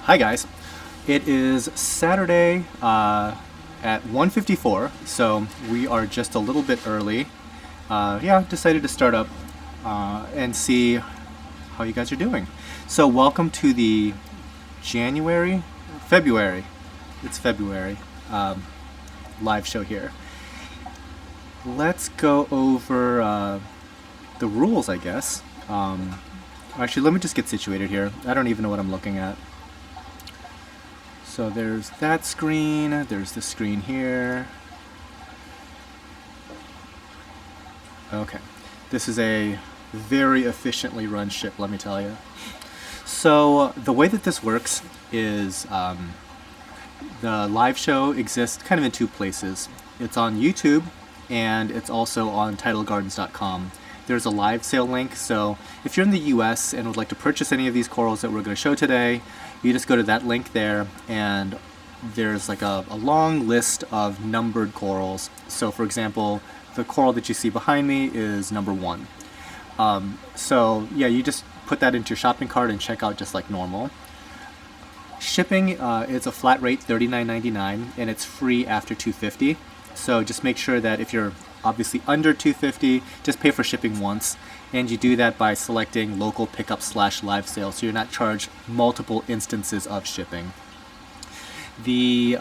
Hi guys, it is Saturday at 1:54, so we are just a little bit early. Decided to start up and see how you guys are doing. So welcome to the February, it's February, live show here. Let's go over the rules, I guess. Actually, let me just get situated here. I don't even know what I'm looking at. So there's that screen, there's the screen here. Okay, this is a very efficiently run ship, let me tell you. So the way that this works is the live show exists kind of in two places. It's on YouTube and it's also on TidalGardens.com. There's a live sale link, so if you're in the US and would like to purchase any of these corals that we're going to show today, you just go to that link there, and there's like a long list of numbered corals. So for example, the coral that you see behind me is number 1. You just put that into your shopping cart and check out just like normal. Shipping is a flat rate, $39.99, and it's free after $250. So just make sure that if you're obviously under $250, just pay for shipping once, and you do that by selecting local pickup / live sale, so you're not charged multiple instances of shipping. The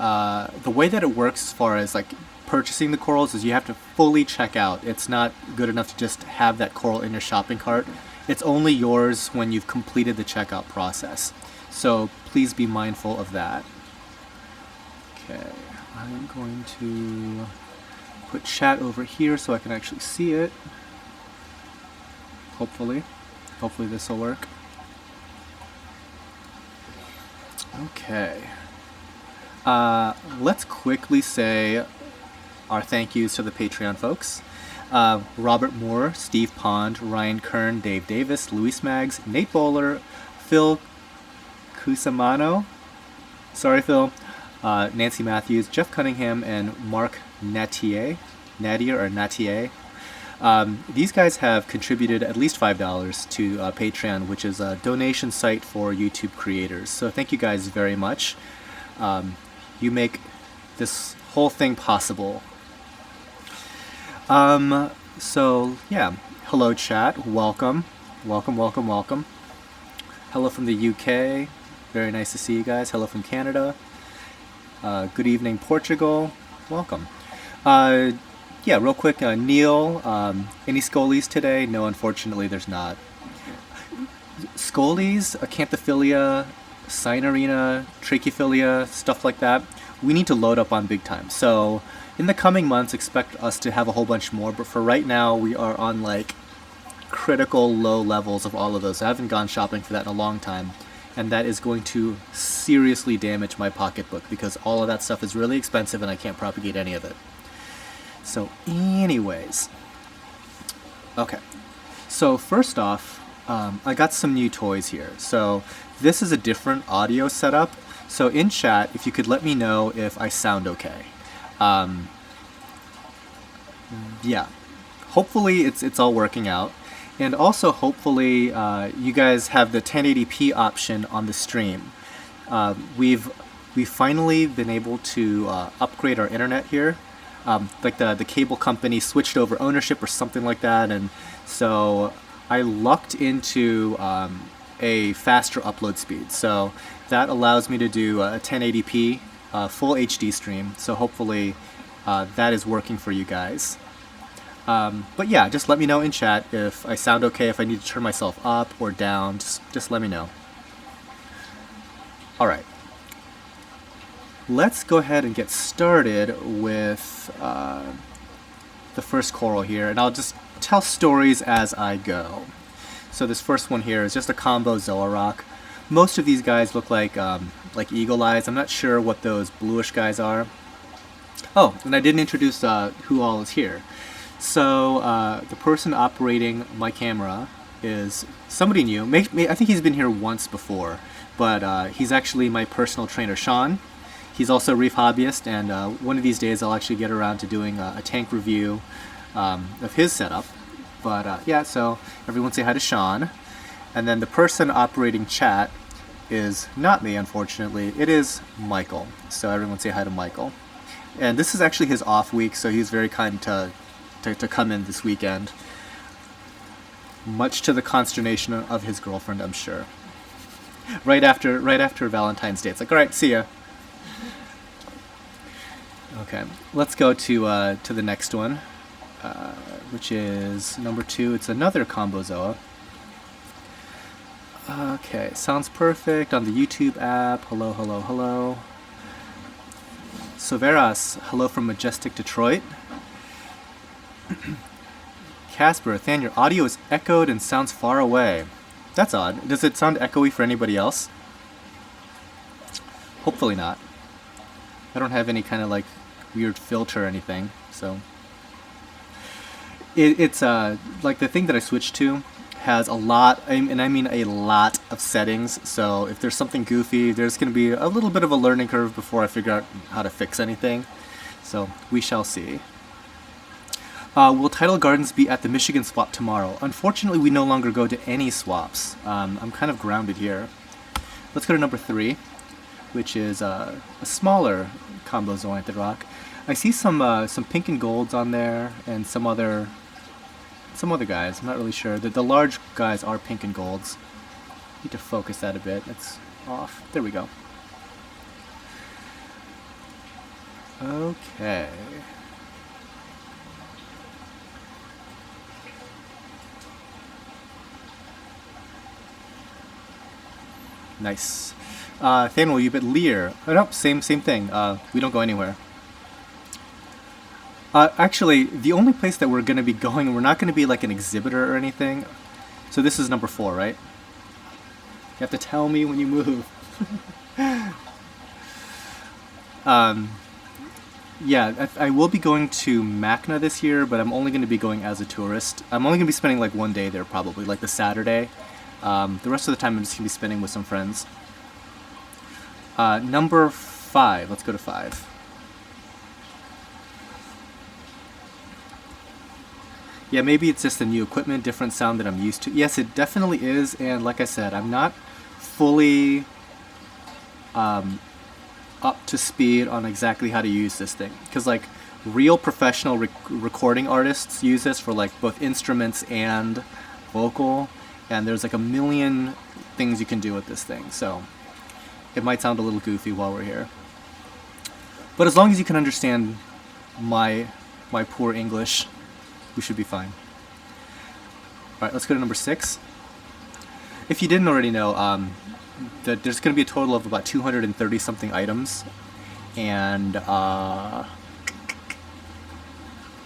way that it works as far as like purchasing the corals is you have to fully check out. It's not good enough to just have that coral in your shopping cart. It's only yours when you've completed the checkout process. So please be mindful of that. Okay, I'm going to put chat over here so I can actually see it. Hopefully this will work. Okay. Let's quickly say our thank yous to the Patreon folks. Robert Moore, Steve Pond, Ryan Kern, Dave Davis, Luis Maggs, Nate Bowler, Phil Cusimano, sorry Phil, Nancy Matthews, Jeff Cunningham, and Mark Natier. These guys have contributed at least $5 to Patreon, which is a donation site for YouTube creators. So thank you guys very much. You make this whole thing possible. Hello chat, welcome. Hello from the UK, very nice to see you guys. Hello from Canada. Good evening, Portugal, welcome. Real quick, Neil, any scolies today? No, unfortunately there's not. Scolies, acanthophilia, cyanurina, tracheophilia, stuff like that, we need to load up on big time. So in the coming months, expect us to have a whole bunch more, but for right now, we are on like critical low levels of all of those. I haven't gone shopping for that in a long time, and that is going to seriously damage my pocketbook because all of that stuff is really expensive and I can't propagate any of it. So anyways, okay, so first off, I got some new toys here. So this is a different audio setup. So in chat, if you could let me know if I sound okay. Hopefully it's all working out. And also hopefully you guys have the 1080p option on the stream. We've finally been able to upgrade our internet here. Like the cable company switched over ownership or something like that, and so I lucked into a faster upload speed. So that allows me to do a 1080p full HD stream. So hopefully that is working for you guys. But yeah, just let me know in chat if I sound okay, if I need to turn myself up or down, just let me know. All right. Let's go ahead and get started with the first coral here, and I'll just tell stories as I go. So this first one here is just a combo Zoa rock. Most of these guys look like eagle eyes. I'm not sure what those bluish guys are. Oh, and I didn't introduce who all is here. So the person operating my camera is somebody new. I think he's been here once before, but he's actually my personal trainer, Sean. He's also a reef hobbyist, and one of these days I'll actually get around to doing a tank review of his setup. But so everyone say hi to Sean. And then the person operating chat is not me, unfortunately. It is Michael. So everyone say hi to Michael. And this is actually his off week, so he's very kind to come in this weekend. Much to the consternation of his girlfriend, I'm sure. Right after Valentine's Day, it's like, all right, see ya. Okay, let's go to the next one, which is number 2. It's another Combozoa. Okay, sounds perfect on the YouTube app. Hello, hello, hello. Soveras, hello from majestic Detroit. Casper, Than, your audio is echoed and sounds far away. That's odd. Does it sound echoey for anybody else? Hopefully not. I don't have any kind of like weird filter or anything, so. It's like the thing that I switched to has a lot, and I mean a lot of settings, so if there's something goofy, there's going to be a little bit of a learning curve before I figure out how to fix anything. So we shall see. Will Tidal Gardens be at the Michigan swap tomorrow? Unfortunately, we no longer go to any swaps. I'm kind of grounded here. Let's go to number 3, which is a smaller Combozoa rock. I see some pink and golds on there, and some other guys. I'm not really sure. The large guys are pink and golds. Need to focus that a bit. It's off. There we go. Okay. Nice. Than, will you bet Lear? Oh, no, same thing. We don't go anywhere. Actually, the only place that we're going to be going, we're not going to be like an exhibitor or anything. So this is number 4, right? You have to tell me when you move. Yeah, I will be going to Macna this year, but I'm only going to be going as a tourist. I'm only going to be spending like one day there probably, like the Saturday. The rest of the time I'm just going to be spending with some friends. Number 5. Let's go to 5. Yeah, maybe it's just the new equipment, different sound that I'm used to. Yes, it definitely is, and like I said, I'm not fully up to speed on exactly how to use this thing. Because like real professional recording artists use this for like both instruments and vocal, and there's like a million things you can do with this thing, so it might sound a little goofy while we're here. But as long as you can understand my poor English, we should be fine. Alright, let's go to number 6. If you didn't already know, that there's going to be a total of about 230 something items, and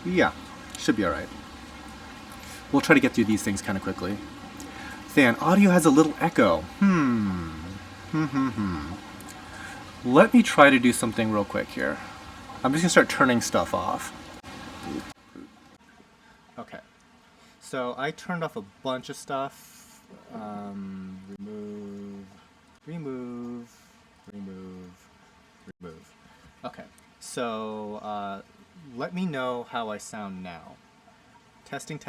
yeah, should be alright. We'll try to get through these things kind of quickly. Than, audio has a little echo. Let me try to do something real quick here. I'm just going to start turning stuff off. Okay, so I turned off a bunch of stuff. Remove. Okay, so let me know how I sound now. Testing.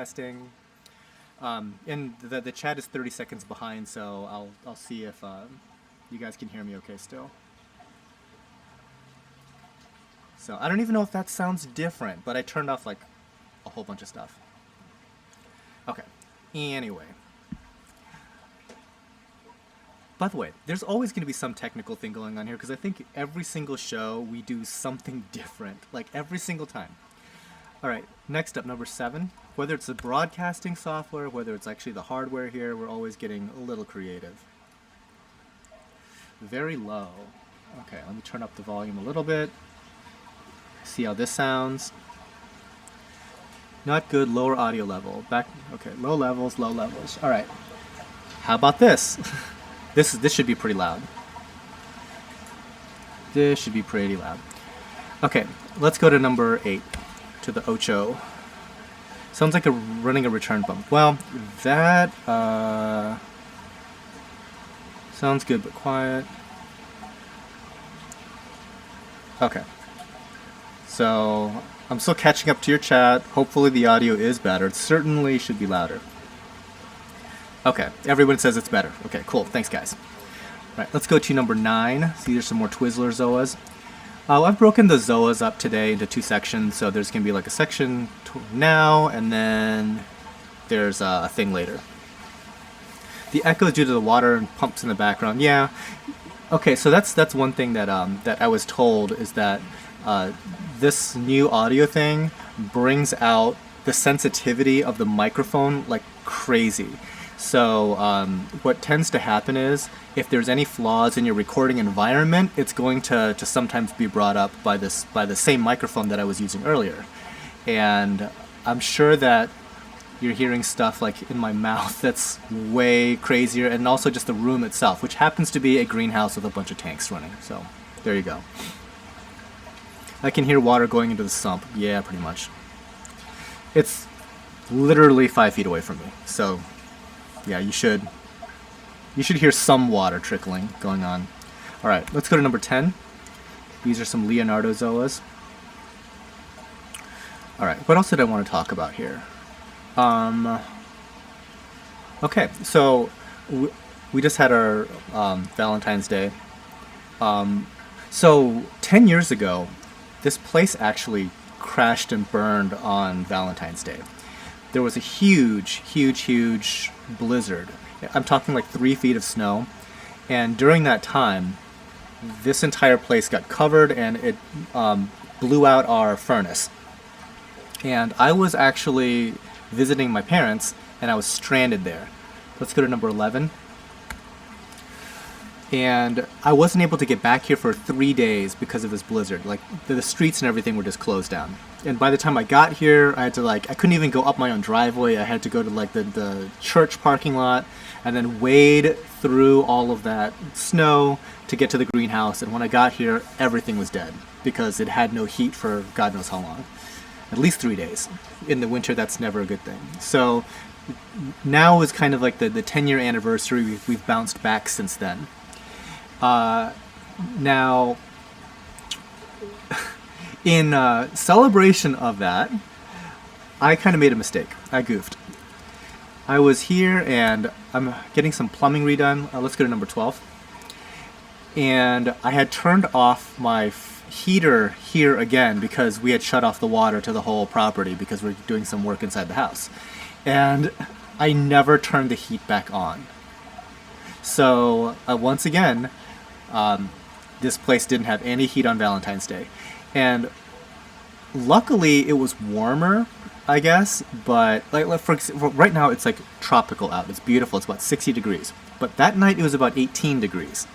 And the chat is 30 seconds behind, so I'll see if you guys can hear me okay still. So I don't even know if that sounds different, but I turned off like a whole bunch of stuff. Okay, anyway. By the way, there's always going to be some technical thing going on here, because I think every single show we do something different, like every single time. Alright, next up, number 7. Whether it's the broadcasting software, whether it's actually the hardware here, we're always getting a little creative. Very low. Okay, let me turn up the volume a little bit. See how this sounds. Not good, lower audio level. Back, okay, low levels. Alright. How about this? This should be pretty loud. This should be pretty loud. Okay, let's go to number 8. To the Ocho. Sounds like running a return bump. Well, that sounds good but quiet. Okay. So I'm still catching up to your chat. Hopefully the audio is better. It certainly should be louder. Okay, everyone says it's better. Okay, cool. Thanks, guys. Right, let's go to number 9. So these are some more Twizzler Zoas. I've broken the Zoas up today into 2 sections, so there's going to be like a section now, and then there's a thing later. The echo is due to the water and pumps in the background. Yeah. Okay, so that's one thing that that I was told is that this new audio thing brings out the sensitivity of the microphone like crazy. So what tends to happen is if there's any flaws in your recording environment, it's going to sometimes be brought up by the same microphone that I was using earlier. And I'm sure that you're hearing stuff like in my mouth that's way crazier, and also just the room itself, which happens to be a greenhouse with a bunch of tanks running. So there you go. I can hear water going into the sump. Yeah, pretty much. It's literally 5 feet away from me. So yeah, you should hear some water trickling going on. All right, let's go to number 10. These are some Leonardo Zoas. All right, what else did I want to talk about here? Okay, so we just had our Valentine's Day. So 10 years ago, this place actually crashed and burned on Valentine's Day. There was a huge blizzard. I'm talking like 3 feet of snow. And during that time, this entire place got covered and it blew out our furnace. And I was actually visiting my parents and I was stranded there. Let's go to number 11. And I wasn't able to get back here for 3 days because of this blizzard. Like the streets and everything were just closed down. And by the time I got here, I had to I couldn't even go up my own driveway. I had to go to the church parking lot and then wade through all of that snow to get to the greenhouse. And when I got here, everything was dead because it had no heat for God knows how long. At least 3 days. In the winter, that's never a good thing. So now is kind of like the 10-year anniversary. We've bounced back since then. Now, in celebration of that, I kind of made a mistake. I goofed. I was here and I'm getting some plumbing redone. Let's go to number 12. And I had turned off my heater here again because we had shut off the water to the whole property because we're doing some work inside the house. And I never turned the heat back on. So once again, this place didn't have any heat on Valentine's Day. And luckily it was warmer, I guess, but for right now it's like tropical out. It's beautiful. It's about 60 degrees. But that night it was about 18 degrees.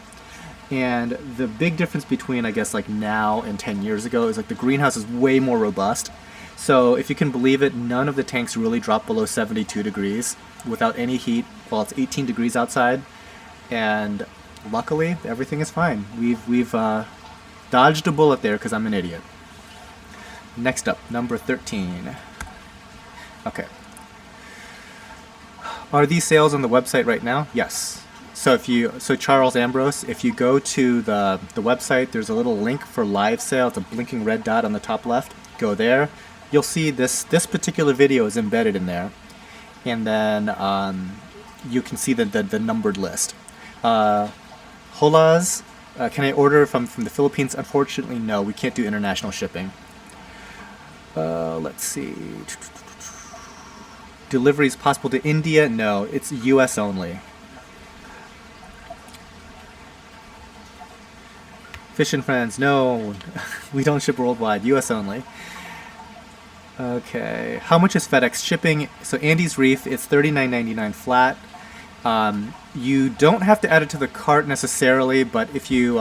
And the big difference between, I guess, like now and 10 years ago is like the greenhouse is way more robust. So if you can believe it, none of the tanks really drop below 72 degrees without any heat while it's 18 degrees outside. And luckily, everything is fine. We've dodged a bullet there because I'm an idiot. Next up, number 13. Okay. Are these sales on the website right now? Yes. So Charles Ambrose, if you go to the website, there's a little link for live sale. It's a blinking red dot on the top left. Go there. You'll see this particular video is embedded in there. And then you can see the numbered list. Holas, can I order from the Philippines? Unfortunately, no. We can't do international shipping. Let's see. Deliveries possible to India? No. It's US only. Fish and Friends, no, we don't ship worldwide, US only. Okay, how much is FedEx shipping? So Andy's Reef, it's $39.99 flat. You don't have to add it to the cart necessarily, but if you,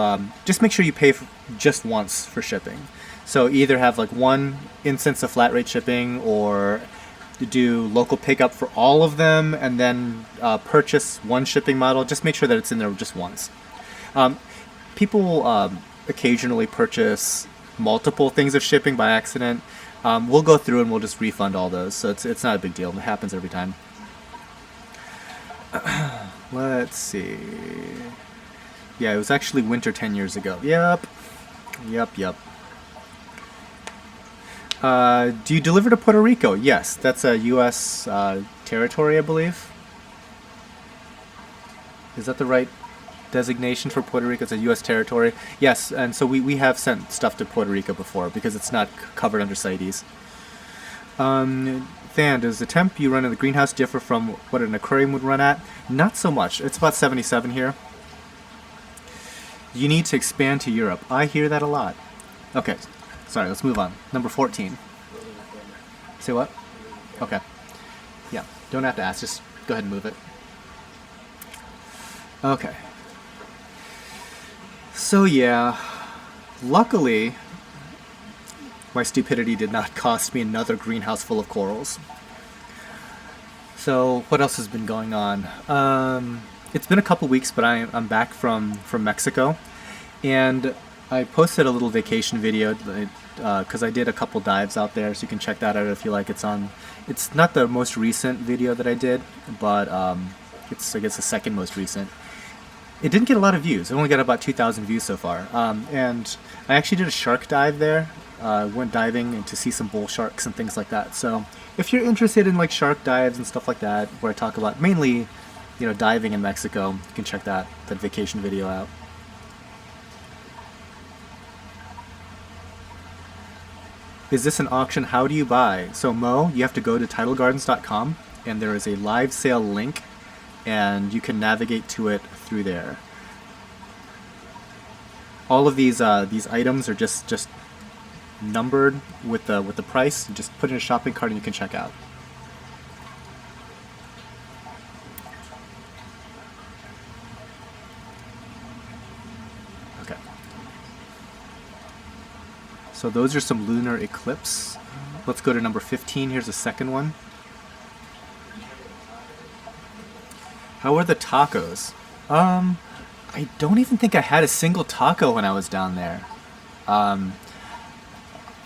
just make sure you pay just once for shipping. So either have like one instance of flat rate shipping or do local pickup for all of them and then purchase one shipping model. Just make sure that it's in there just once. People occasionally purchase multiple things of shipping by accident. We'll go through and we'll just refund all those, so it's not a big deal. It happens every time. Let's see. Yeah, it was actually winter 10 years ago. Yep. Do you deliver to Puerto Rico? Yes, that's a U.S. Territory, I believe. Is that the right designation for Puerto Rico. It's a U.S. territory. Yes, and so we have sent stuff to Puerto Rico before because it's not covered under CITES. Than, does the temp you run in the greenhouse differ from what an aquarium would run at? Not so much. It's about 77 here. You need to expand to Europe. I hear that a lot. Okay, sorry, let's move on. Number 14. Say what? Okay. Yeah, don't have to ask, just go ahead and move it. Okay. So yeah, luckily, my stupidity did not cost me another greenhouse full of corals. So what else has been going on? It's been a couple weeks, but I'm back from Mexico, and I posted a little vacation video because I did a couple dives out there, so you can check that out if you like. It's not the most recent video that I did, but it's, I guess, the second most recent. It didn't get a lot of views. It only got about 2,000 views so far. And I actually did a shark dive there. Went diving and to see some bull sharks and things like that. So if you're interested in like shark dives and stuff like that, where I talk about mainly, diving in Mexico, you can check that vacation video out. Is this an auction? How do you buy? So Mo, you have to go to tidalgardens.com, and there is a live sale link, and you can navigate to it through there. All of these items are just numbered with the price. You just put in a shopping cart and you can check out. Okay. So those are some lunar eclipse. Let's go to number 15. Here's a second one. How are the tacos? I don't even think I had a single taco when I was down there. I'm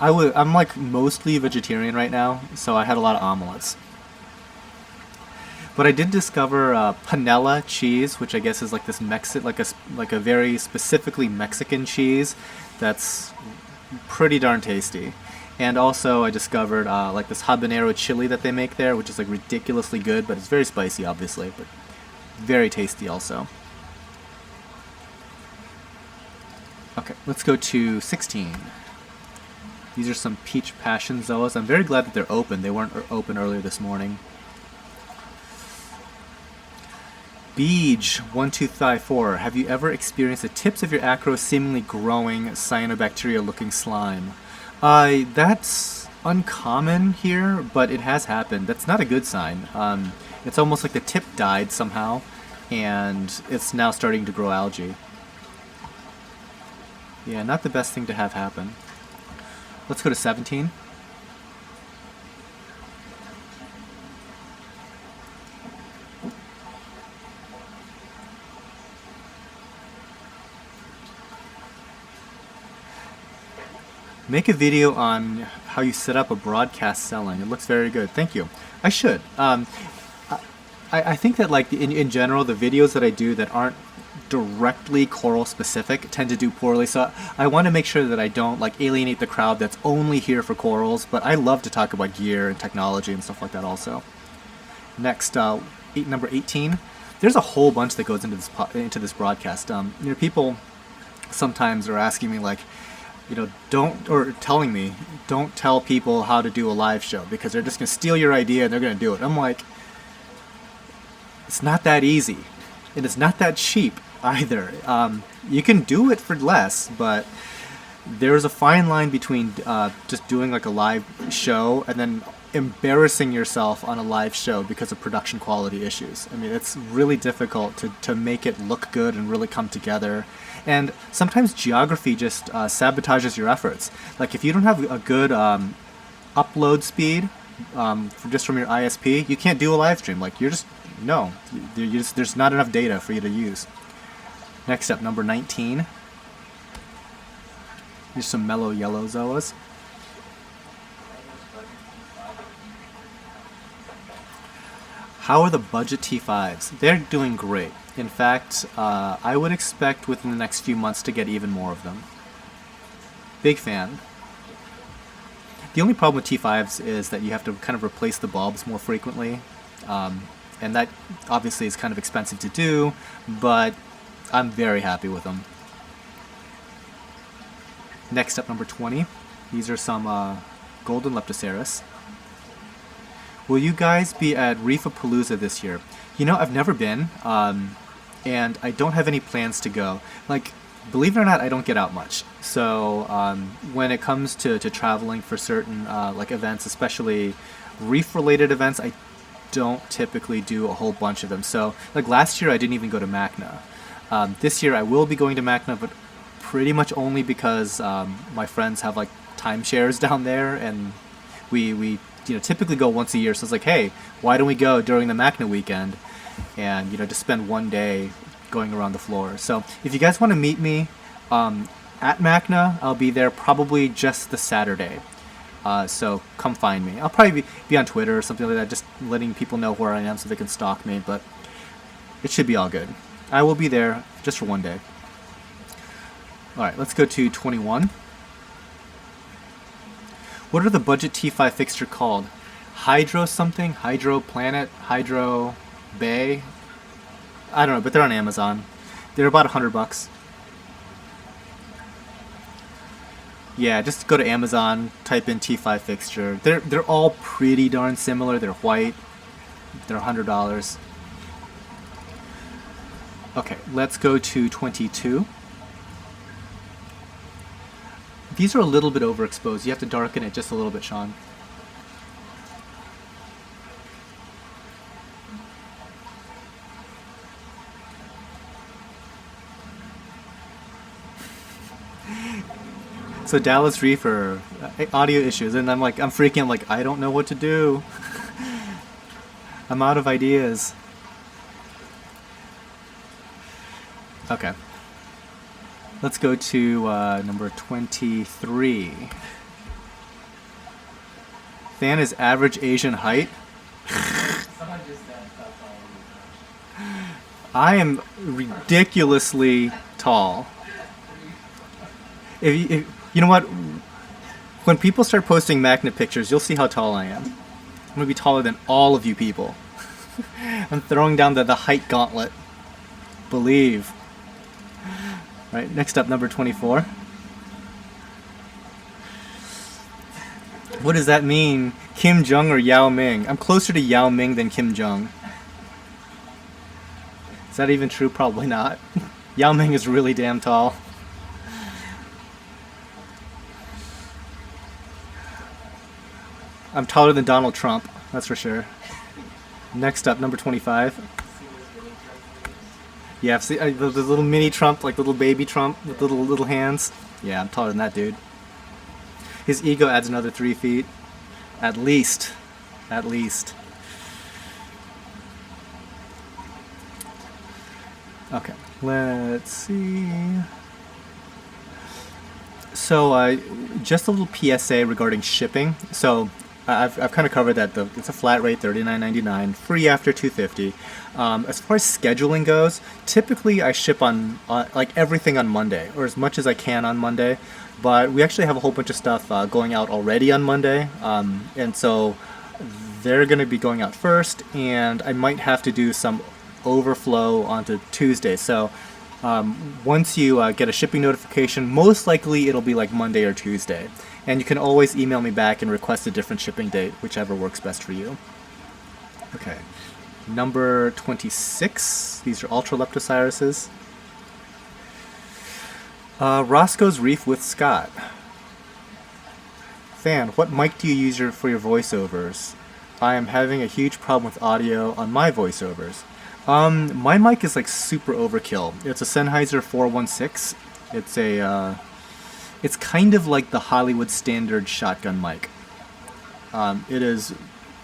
like mostly vegetarian right now, so I had a lot of omelets. But I did discover panela cheese, which I guess is like this like a very specifically Mexican cheese that's pretty darn tasty. And also I discovered like this habanero chili that they make there, which is like ridiculously good, but it's very spicy, obviously, but very tasty also. Okay, let's go to 16. These are some peach passion zoas. I'm very glad that they're open. They weren't open earlier this morning. Beej1254. Have you ever experienced the tips of your acro seemingly growing cyanobacteria-looking slime? That's uncommon here, but it has happened. That's not a good sign. It's almost like the tip died somehow, and it's now starting to grow algae. Yeah, not the best thing to have happen. Let's go to 17. Make a video on how you set up a broadcast selling. It looks very good. Thank you. I should. I think that like in general, the videos that I do that aren't directly coral specific tend to do poorly, so I want to make sure that I don't like alienate the crowd that's only here for corals, but I love to talk about gear and technology and stuff like that also. Next, number 18. There's a whole bunch that goes into this broadcast. People sometimes are asking me like, telling me, don't tell people how to do a live show because they're just going to steal your idea and they're going to do it. I'm like, it's not that easy, and it's not that cheap either. You can do it for less, but there's a fine line between just doing like a live show and then embarrassing yourself on a live show because of production quality issues. I mean, it's really difficult to make it look good and really come together. And sometimes geography just sabotages your efforts. Like if you don't have a good upload speed just from your ISP, you can't do a live stream. Like there's not enough data for you to use. Next up, number 19. Here's some mellow yellow zoas. How are the budget T5s? They're doing great. In fact, I would expect within the next few months to get even more of them. Big fan. The only problem with T5s is that you have to kind of replace the bulbs more frequently. And that obviously is kind of expensive to do, but I'm very happy with them. Next up, number 20. These are some golden Leptoceras. Will you guys be at Reefapalooza this year? You know, I've never been, and I don't have any plans to go. Like, believe it or not, I don't get out much. So when it comes to traveling for certain like events, especially reef-related events, I don't typically do a whole bunch of them. So like last year, I didn't even go to MACNA. This year, I will be going to MACNA, but pretty much only because my friends have like timeshares down there, and we typically go once a year. So it's like, hey, why don't we go during the MACNA weekend, and just spend one day going around the floor. So if you guys want to meet me at MACNA, I'll be there probably just the Saturday. So come find me. I'll probably be on Twitter or something like that, just letting people know where I am so they can stalk me, but it should be all good. I will be there just for one day. Alright, let's go to 21. What are the budget T5 fixture called? Hydro something? Hydro Planet? Hydro Bay? I don't know, but they're on Amazon. They're about $100. Yeah, just go to Amazon, type in T5 fixture. They're all pretty darn similar. They're white. They're $100. Okay, let's go to 22. These are a little bit overexposed. You have to darken it just a little bit, Sean. So Dallas Reefer, audio issues, and I'm freaking. I'm like, I don't know what to do. I'm out of ideas. Okay. Let's go to number 23. Fan is average Asian height. I am ridiculously tall. If you know what? When people start posting MACNA pictures, you'll see how tall I am. I'm gonna be taller than all of you people. I'm throwing down the height gauntlet. Believe. Right, next up, number 24. What does that mean? Kim Jong or Yao Ming? I'm closer to Yao Ming than Kim Jong. Is that even true? Probably not. Yao Ming is really damn tall. I'm taller than Donald Trump, that's for sure. Next up, number 25. Yeah, see the little mini Trump, like little baby Trump with little hands. Yeah, I'm taller than that dude. His ego adds another 3 feet, at least. At least. Okay, let's see. So, just a little PSA regarding shipping. So, I've kind of covered that. It's a flat rate, $39.99, free after $250. As far as scheduling goes, typically I ship on like everything on Monday, or as much as I can on Monday. But we actually have a whole bunch of stuff going out already on Monday, and so they're going to be going out first, and I might have to do some overflow onto Tuesday. So once you get a shipping notification, most likely it'll be like Monday or Tuesday. And you can always email me back and request a different shipping date, whichever works best for you. Okay, number 26. These are Ultra Leptocirises. Roscoe's Reef with Scott. Fan, what mic do you use for your voiceovers? I am having a huge problem with audio on my voiceovers. My mic is like super overkill. It's a Sennheiser 416. It's kind of like the Hollywood standard shotgun mic. It is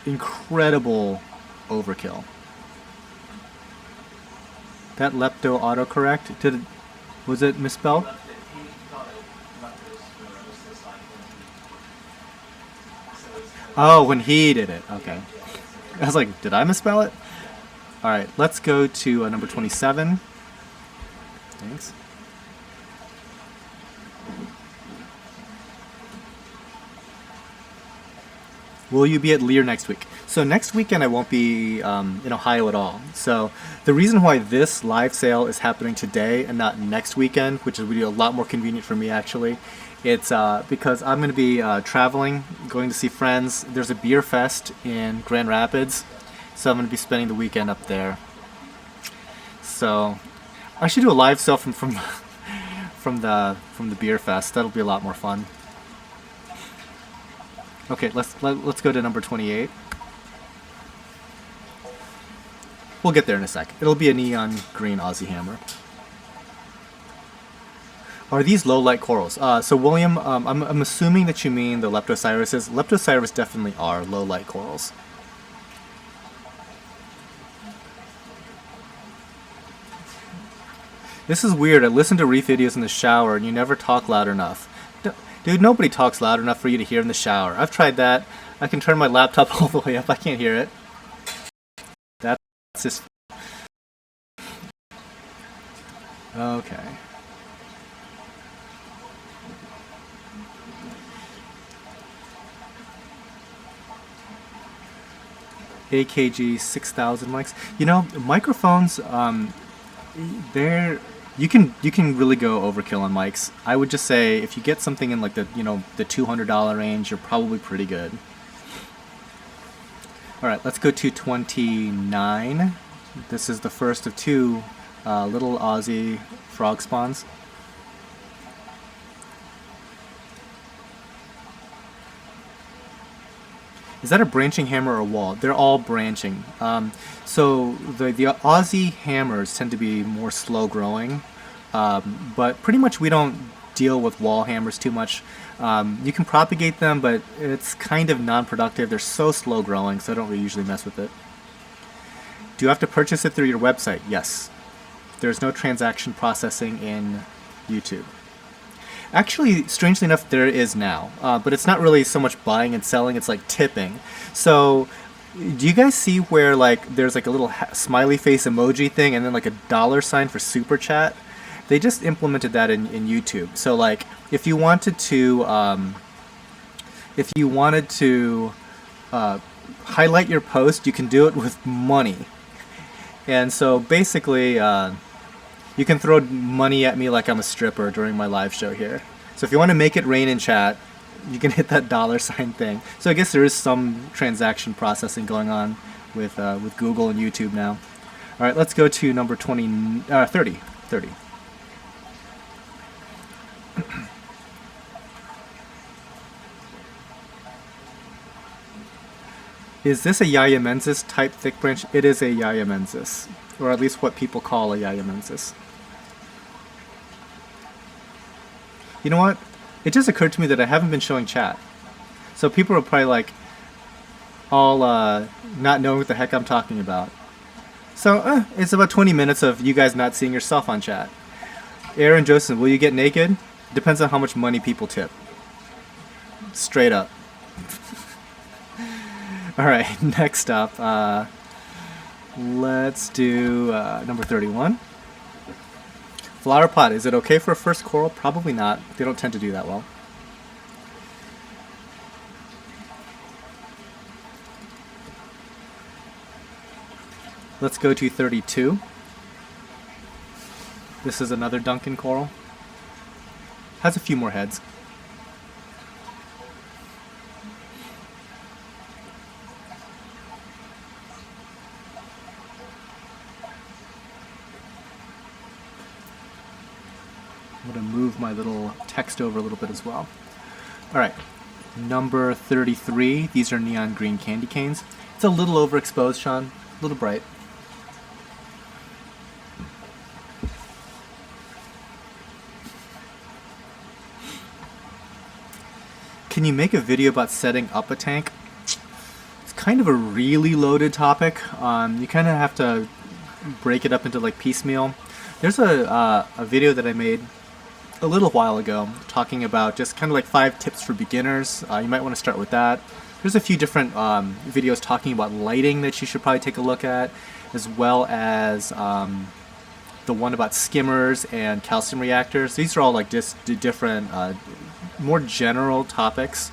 incredible overkill. That lepto autocorrect, was it misspelled? Oh, when he did it. Okay. I was like, did I misspell it? Alright, let's go to number 27. Thanks. Will you be at Lear next week? So next weekend I won't be in Ohio at all. So the reason why this live sale is happening today and not next weekend, which would be a lot more convenient for me actually, it's because I'm going to be traveling, going to see friends. There's a beer fest in Grand Rapids, so I'm going to be spending the weekend up there. So I should do a live sale from the beer fest. That'll be a lot more fun. Okay, let's go to number 28. We'll get there in a sec. It'll be a neon green Aussie hammer. Are these low light corals? So William, I'm assuming that you mean the Leptocyrus. Leptocyrus definitely are low light corals. This is weird. I listen to Reef videos in the shower and you never talk loud enough. Dude, nobody talks loud enough for you to hear in the shower. I've tried that. I can turn my laptop all the way up. I can't hear it. That's just... Okay. AKG 6000 mics. You know, microphones, they're... You can really go overkill on mics. I would just say if you get something in like the the $200 range, you're probably pretty good. All right, let's go to 29. This is the first of two little Aussie frog spawns. Is that a branching hammer or a wall? They're all branching. So the Aussie hammers tend to be more slow growing, but pretty much we don't deal with wall hammers too much. You can propagate them, but it's kind of non-productive. They're so slow growing, so I don't really usually mess with it. Do you have to purchase it through your website? Yes. There's no transaction processing in YouTube. Actually, strangely enough, there is now, but it's not really so much buying and selling, it's like tipping. So, do you guys see where like there's like a little smiley face emoji thing and then like a $ for super chat? They just implemented that in YouTube. So like, if you wanted to highlight your post, you can do it with money. And so basically, you can throw money at me like I'm a stripper during my live show here. So if you want to make it rain in chat, you can hit that $sign thing. So I guess there is some transaction processing going on with Google and YouTube now. All right, let's go to number 30. Is this a Yayamensis type thick branch? It is a Yayamensis, or at least what people call a Yayamensis. You know what? It just occurred to me that I haven't been showing chat. So people are probably like, all not knowing what the heck I'm talking about. So it's about 20 minutes of you guys not seeing yourself on chat. Aaron Joseph, will you get naked? Depends on how much money people tip. Straight up. Alright, next up, let's do number 31. Flower pot, is it okay for a first coral? Probably not. They don't tend to do that well. Let's go to 32. This is another Duncan coral. Has a few more heads. I'm going to move my little text over a little bit as well. Alright, number 33. These are neon green candy canes. It's a little overexposed, Sean. A little bright. Can you make a video about setting up a tank? It's kind of a really loaded topic. You kind of have to break it up into like piecemeal. There's a video that I made a little while ago talking about just kind of like 5 tips for beginners. You might want to start with that. There's a few different videos talking about lighting that you should probably take a look at, as well as the one about skimmers and calcium reactors. These are all like just different, more general topics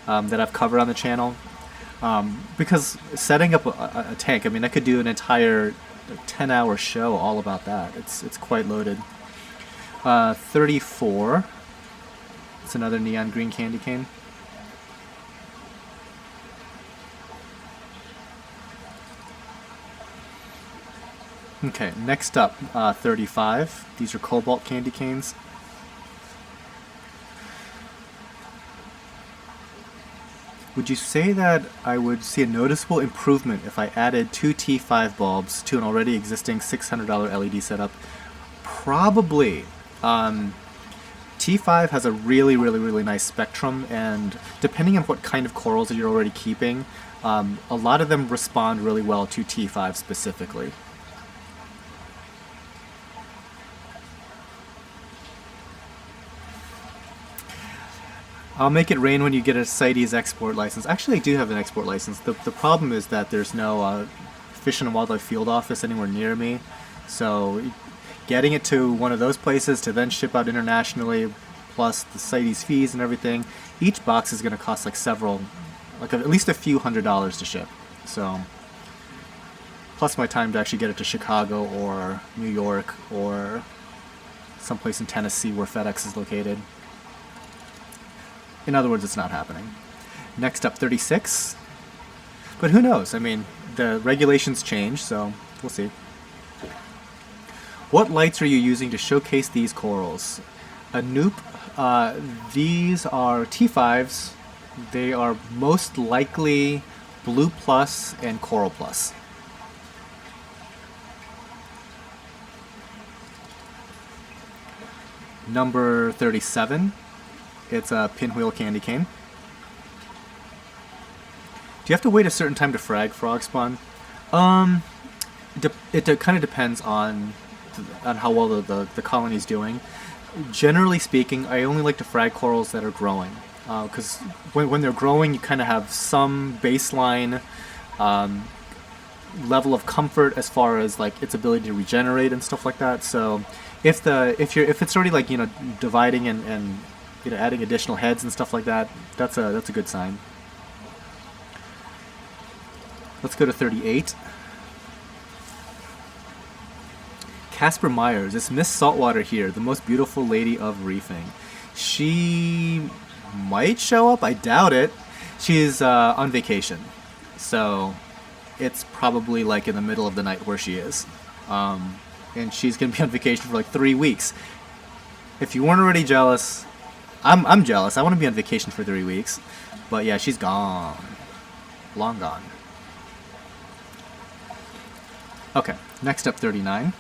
that I've covered on the channel. Because setting up a tank, I mean, I could do an entire 10-hour show all about that. It's quite loaded. 34. It's another neon green candy cane. Okay, next up, 35. These are cobalt candy canes. Would you say that I would see a noticeable improvement if I added 2 T5 bulbs to an already existing $600 LED setup? Probably. T5 has a really nice spectrum, and depending on what kind of corals that you're already keeping, a lot of them respond really well to T5 specifically. I'll make it rain when you get a CITES export license. Actually, I do have an export license. The problem is that there's no Fish and Wildlife Field Office anywhere near me. So getting it to one of those places to then ship out internationally, plus the CITES fees and everything, each box is going to cost like at least a few $100s to ship. So, plus my time to actually get it to Chicago or New York or someplace in Tennessee where FedEx is located. In other words, it's not happening. Next up, 36. But who knows? I mean, the regulations change, so we'll see. What lights are you using to showcase these corals? A Noop. These are T5s. They are most likely Blue Plus and Coral Plus. Number 37. It's a pinwheel candy cane. Do you have to wait a certain time to frag frog spawn? It kind of depends on how well the colony's doing. Generally speaking, I only like to frag corals that are growing, because when they're growing, you kind of have some baseline level of comfort as far as like its ability to regenerate and stuff like that. So if it's already like dividing and adding additional heads and stuff like that, that's a good sign. Let's go to 38. Casper Myers, it's Miss Saltwater here, the most beautiful lady of reefing. She might show up, I doubt it. She's on vacation, so it's probably like in the middle of the night where she is. And she's gonna be on vacation for like 3 weeks. If you weren't already jealous, I'm jealous. I want to be on vacation for 3 weeks. But yeah, she's gone. Long gone. Okay, next up, 39.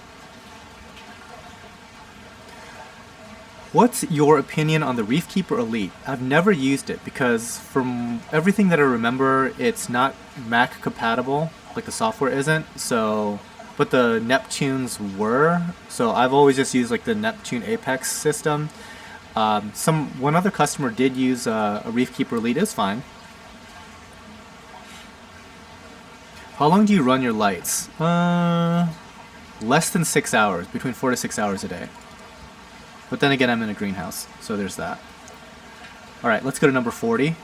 What's your opinion on the Reefkeeper Elite? I've never used it because from everything that I remember, it's not Mac compatible, like the software isn't. So, but the Neptunes were. So I've always just used like the Neptune Apex system. One other customer did use a Reefkeeper Elite. It's fine. How long do you run your lights? Less than 6 hours, between 4 to 6 hours a day. But then again, I'm in a greenhouse, so there's that. All right, let's go to number 40.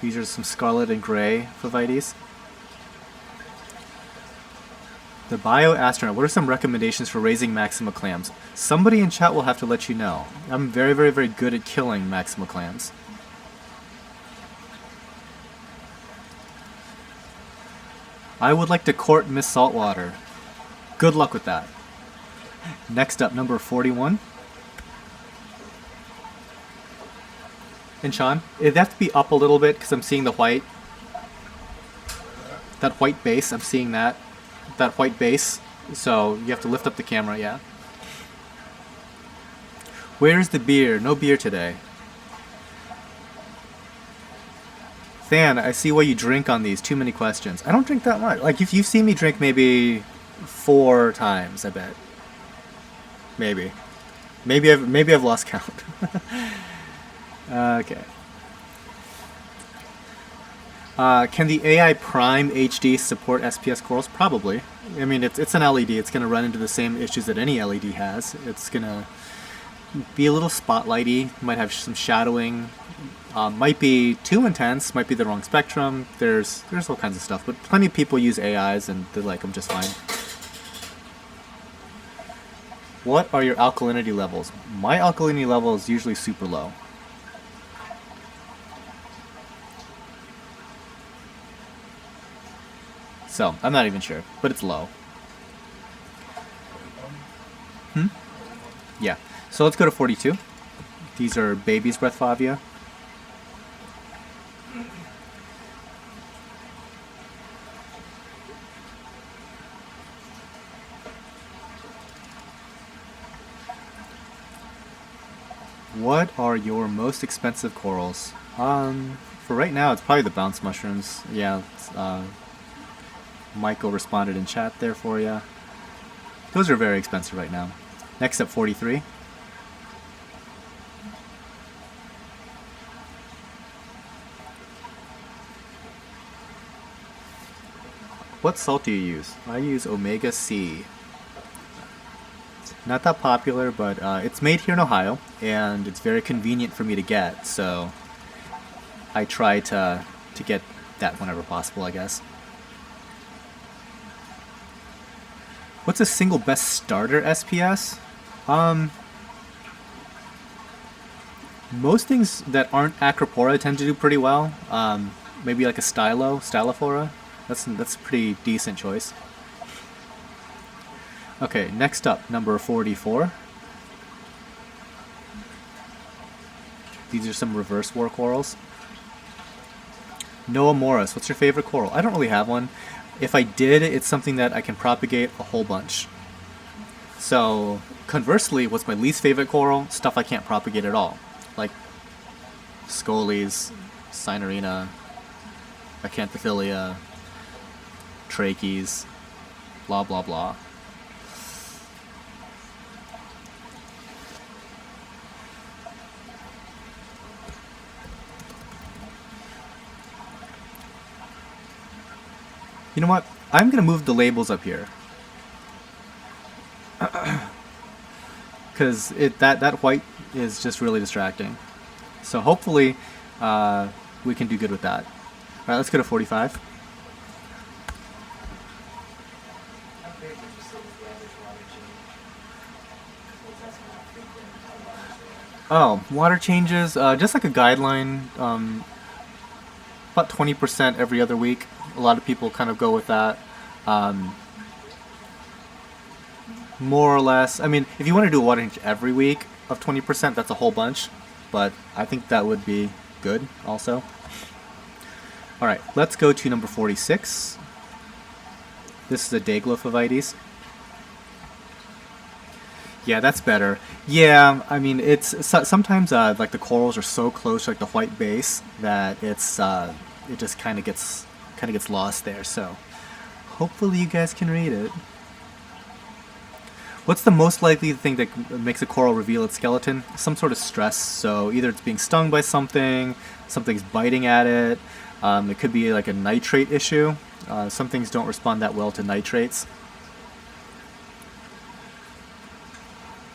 These are some scarlet and gray Phovites. The Bio Astronaut, what are some recommendations for raising Maxima clams? Somebody in chat will have to let you know. I'm very good at killing Maxima clams. I would like to court Miss Saltwater. Good luck with that. Next up, number 41. And Sean, it'd have to be up a little bit because I'm seeing the white. That white base, I'm seeing that. That white base, so you have to lift up the camera, yeah. Where's the beer? No beer today. Than, I see why you drink on these. Too many questions. I don't drink that much. Like, if you've seen me drink maybe 4 times, I bet. Maybe. Maybe I've lost count. Okay. Can the AI Prime HD support SPS corals? Probably. I mean, it's an LED. It's going to run into the same issues that any LED has. It's going to be a little spotlighty. Might have some shadowing. Might be too intense, might be the wrong spectrum. There's all kinds of stuff, but plenty of people use AIs and they like them just fine. What are your alkalinity levels? My alkalinity level is usually super low. So, I'm not even sure, but it's low. Yeah. So let's go to 42. These are baby's breathfavia. What are your most expensive corals? For right now, it's probably the bounce mushrooms. Yeah, Michael responded in chat there for you. Those are very expensive right now. Next up, 43. What salt do you use? I use Omega C. Not that popular, but it's made here in Ohio, and it's very convenient for me to get, so I try to get that whenever possible, I guess. What's a single best starter SPS? Most things that aren't Acropora tend to do pretty well. Maybe like a Stylophora. That's a pretty decent choice. Okay, next up, number 44. These are some reverse war corals. Noah Morris, what's your favorite coral? I don't really have one. If I did, it's something that I can propagate a whole bunch. So, conversely, what's my least favorite coral? Stuff I can't propagate at all. Like Scoles, Cinerina, Acanthophilia, Trachees, blah blah blah. You know what? I'm going to move the labels up here. Because that white is just really distracting. So hopefully we can do good with that. Alright, let's go to 45. Oh, water changes, just like a guideline, about 20% every other week. A lot of people kind of go with that. More or less, I mean, if you want to do a water change every week of 20%, that's a whole bunch, but I think that would be good also. Alright, let's go to number 46. This is a Daglophovites. Yeah, that's better. Yeah, I mean, it's sometimes like the corals are so close to like the white base that it's it just kind of gets lost there. So hopefully you guys can read it. What's the most likely thing that makes a coral reveal its skeleton? Some sort of stress. So either it's being stung by something, something's biting at it. It could be like a nitrate issue. Some things don't respond that well to nitrates.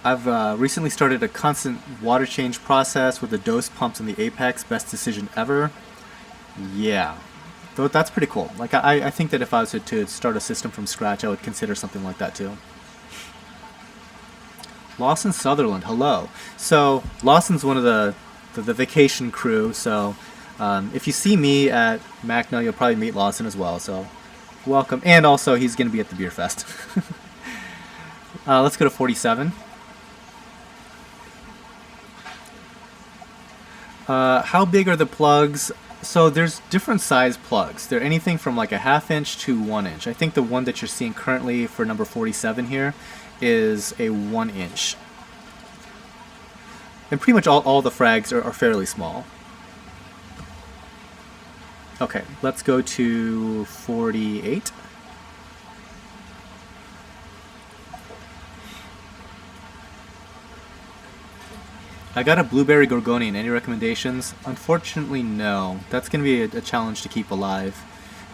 I've recently started a constant water change process with the dose pumps in the apex. Best decision ever. Yeah, though that's pretty cool. Like I think that if I was to start a system from scratch, I would consider something like that too. Lawson Sutherland, hello. So Lawson's one of the vacation crew. So if you see me at Macno, you'll probably meet Lawson as well. So welcome, and also he's going to be at the beer fest. Let's go to 47. How big are the plugs? So there's different size plugs. They're anything from like a 1/2 inch to 1 inch. I think the one that you're seeing currently for number 47 here is a 1 inch. And pretty much all the frags are fairly small. Okay, let's go to 48. I got a blueberry gorgonian. Any recommendations? Unfortunately, no. That's going to be a challenge to keep alive.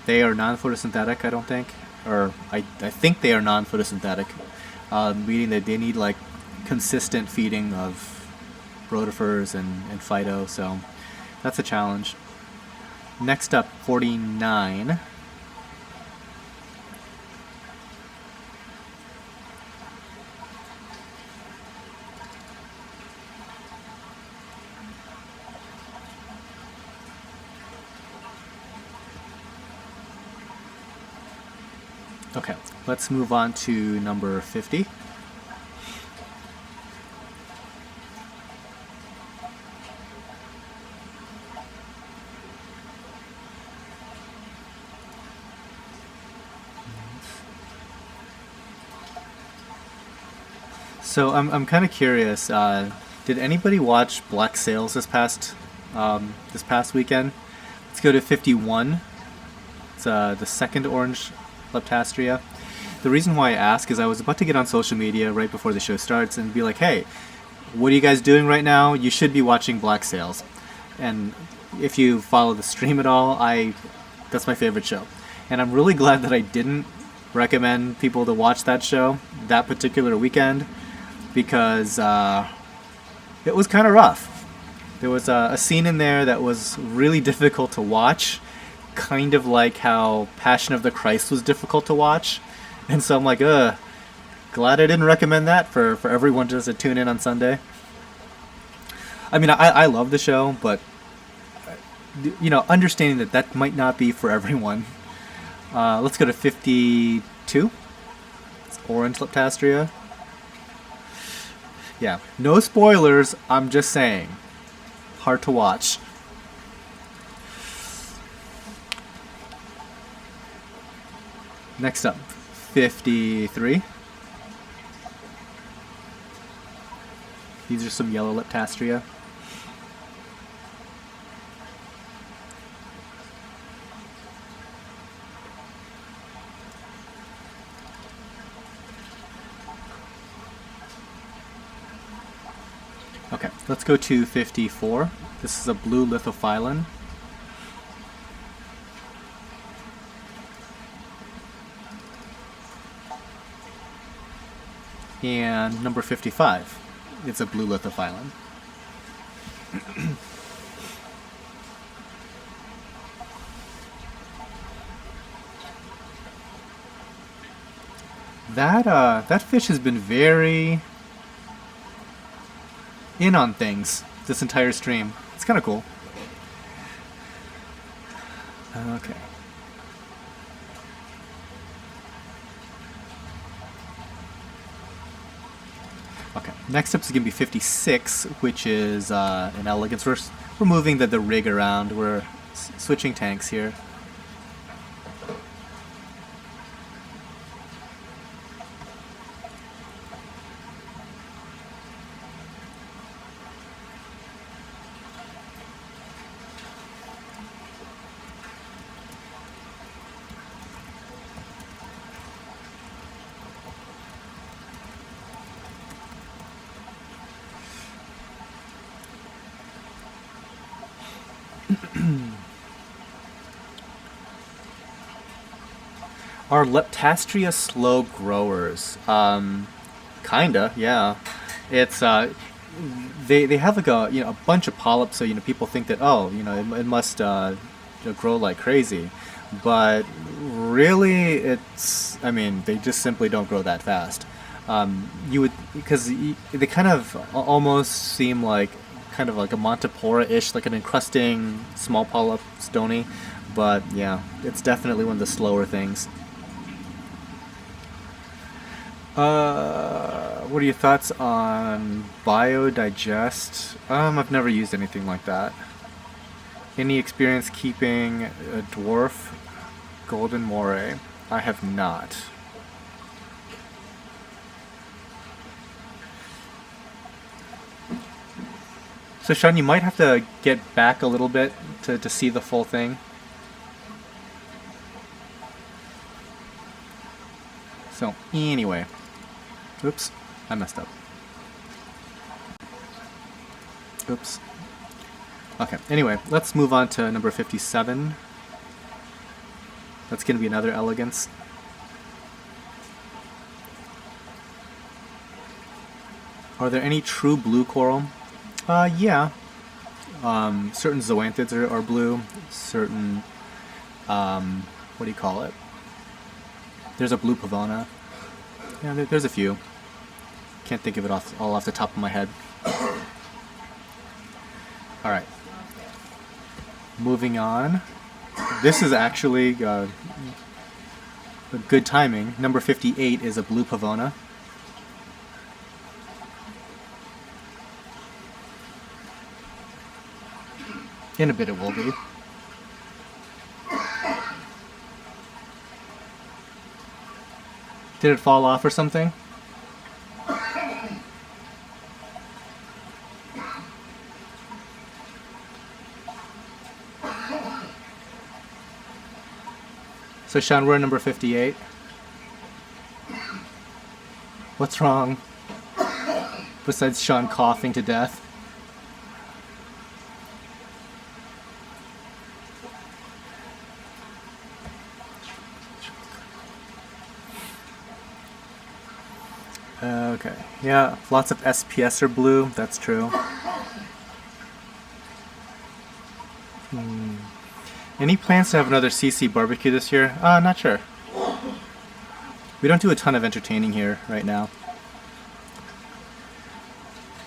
They are non-photosynthetic, I don't think. Or I think they are non-photosynthetic. Meaning that they need like consistent feeding of rotifers and phyto. So That's a challenge. Next up, 49. Okay, let's move on to number 50. So I'm kind of curious. Did anybody watch Black Sails this past weekend? Let's go to 51. It's the second orange Leptastria. The reason why I ask is I was about to get on social media right before the show starts and be like, hey, what are you guys doing right now? You should be watching Black Sails. And if you follow the stream at all, that's my favorite show. And I'm really glad that I didn't recommend people to watch that show that particular weekend, because it was kind of rough. There was a scene in there that was really difficult to watch, kind of like how Passion of the Christ was difficult to watch. And so I'm like, glad I didn't recommend that for everyone just to tune in on Sunday. I mean, I love the show, but, understanding that might not be for everyone. Let's go to 52. It's Orange Leptastria. Yeah, no spoilers, I'm just saying. Hard to watch. Next up, 53. These are some yellow Leptastria. Okay, let's go to 54. This is a blue lithophyllon. And number 55. It's a blue lithophyllon. That fish has been very in on things this entire stream. It's kind of cool. Okay. Okay, next up is going to be 56, which is an elegance. We're moving the rig around. We're switching tanks here. Are Leptastria slow growers? Kinda, yeah. It's they have like a bunch of polyps, so people think that it must grow like crazy, but really they just simply don't grow that fast. You would, because they kind of almost seem like kind of like a Montipora-ish, like an encrusting small polyp stony, but yeah, it's definitely one of the slower things. What are your thoughts on Biodigest? I've never used anything like that. Any experience keeping a dwarf golden moray? I have not. So Sean, you might have to get back a little bit to see the full thing. So anyway. Oops, I messed up. Oops. Okay, anyway, let's move on to number 57. That's going to be another elegance. Are there any true blue coral? Yeah. Certain zoanthids are blue. Certain, what do you call it? There's a blue pavona. Yeah, there's a few. Can't think of it all off the top of my head. All right. Moving on. This is actually good timing. Number 58 is a blue pavona. In a bit it will be. Did it fall off or something? So Sean, we're at number 58. What's wrong? Besides Sean coughing to death. Okay, yeah, lots of SPS are blue, that's true. Any plans to have another CC barbecue this year? Not sure. We don't do a ton of entertaining here right now.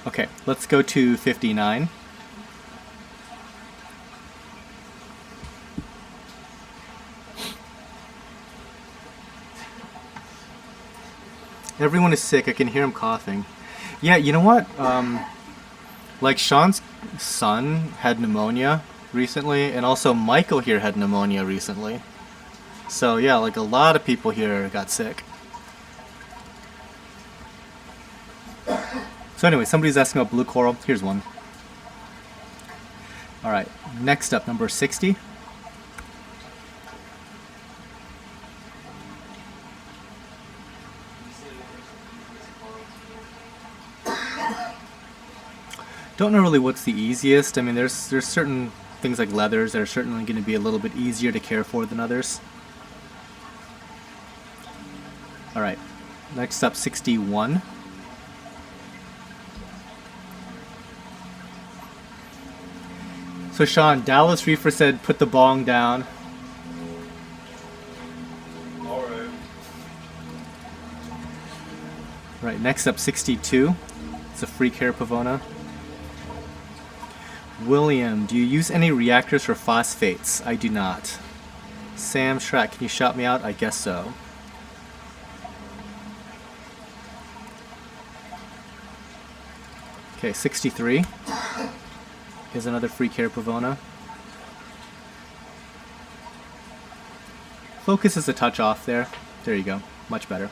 Okay, let's go to 59. Everyone is sick. I can hear him coughing. Yeah, you know what? Like Sean's son had pneumonia recently, and also Michael here had pneumonia recently. So yeah, like a lot of people here got sick. So anyway, somebody's asking about blue coral. Here's one. All right, next up, number 60. Don't know really what's the easiest. I mean, there's certain things like leathers that are certainly going to be a little bit easier to care for than others. All right, next up, 61. So Sean, Dallas Reefer said, put the bong down. All right. Right, next up, 62. It's a free care pavona. William, do you use any reactors for phosphates? I do not. Sam Shrek, can you shout me out? I guess so. Okay, 63 is another free care pavona. Focus is a touch off there. There you go. Much better.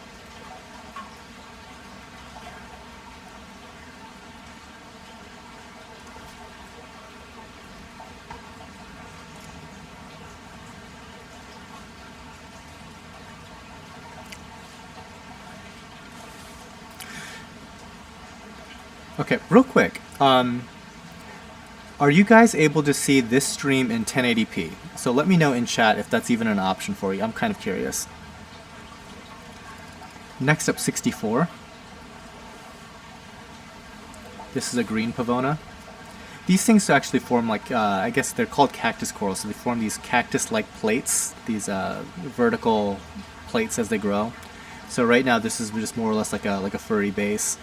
Okay, real quick. Are you guys able to see this stream in 1080p? So let me know in chat if that's even an option for you. I'm kind of curious. Next up, 64. This is a green pavona. These things actually form like, I guess they're called cactus corals. So they form these cactus-like plates, these vertical plates as they grow. So right now this is just more or less like a furry base.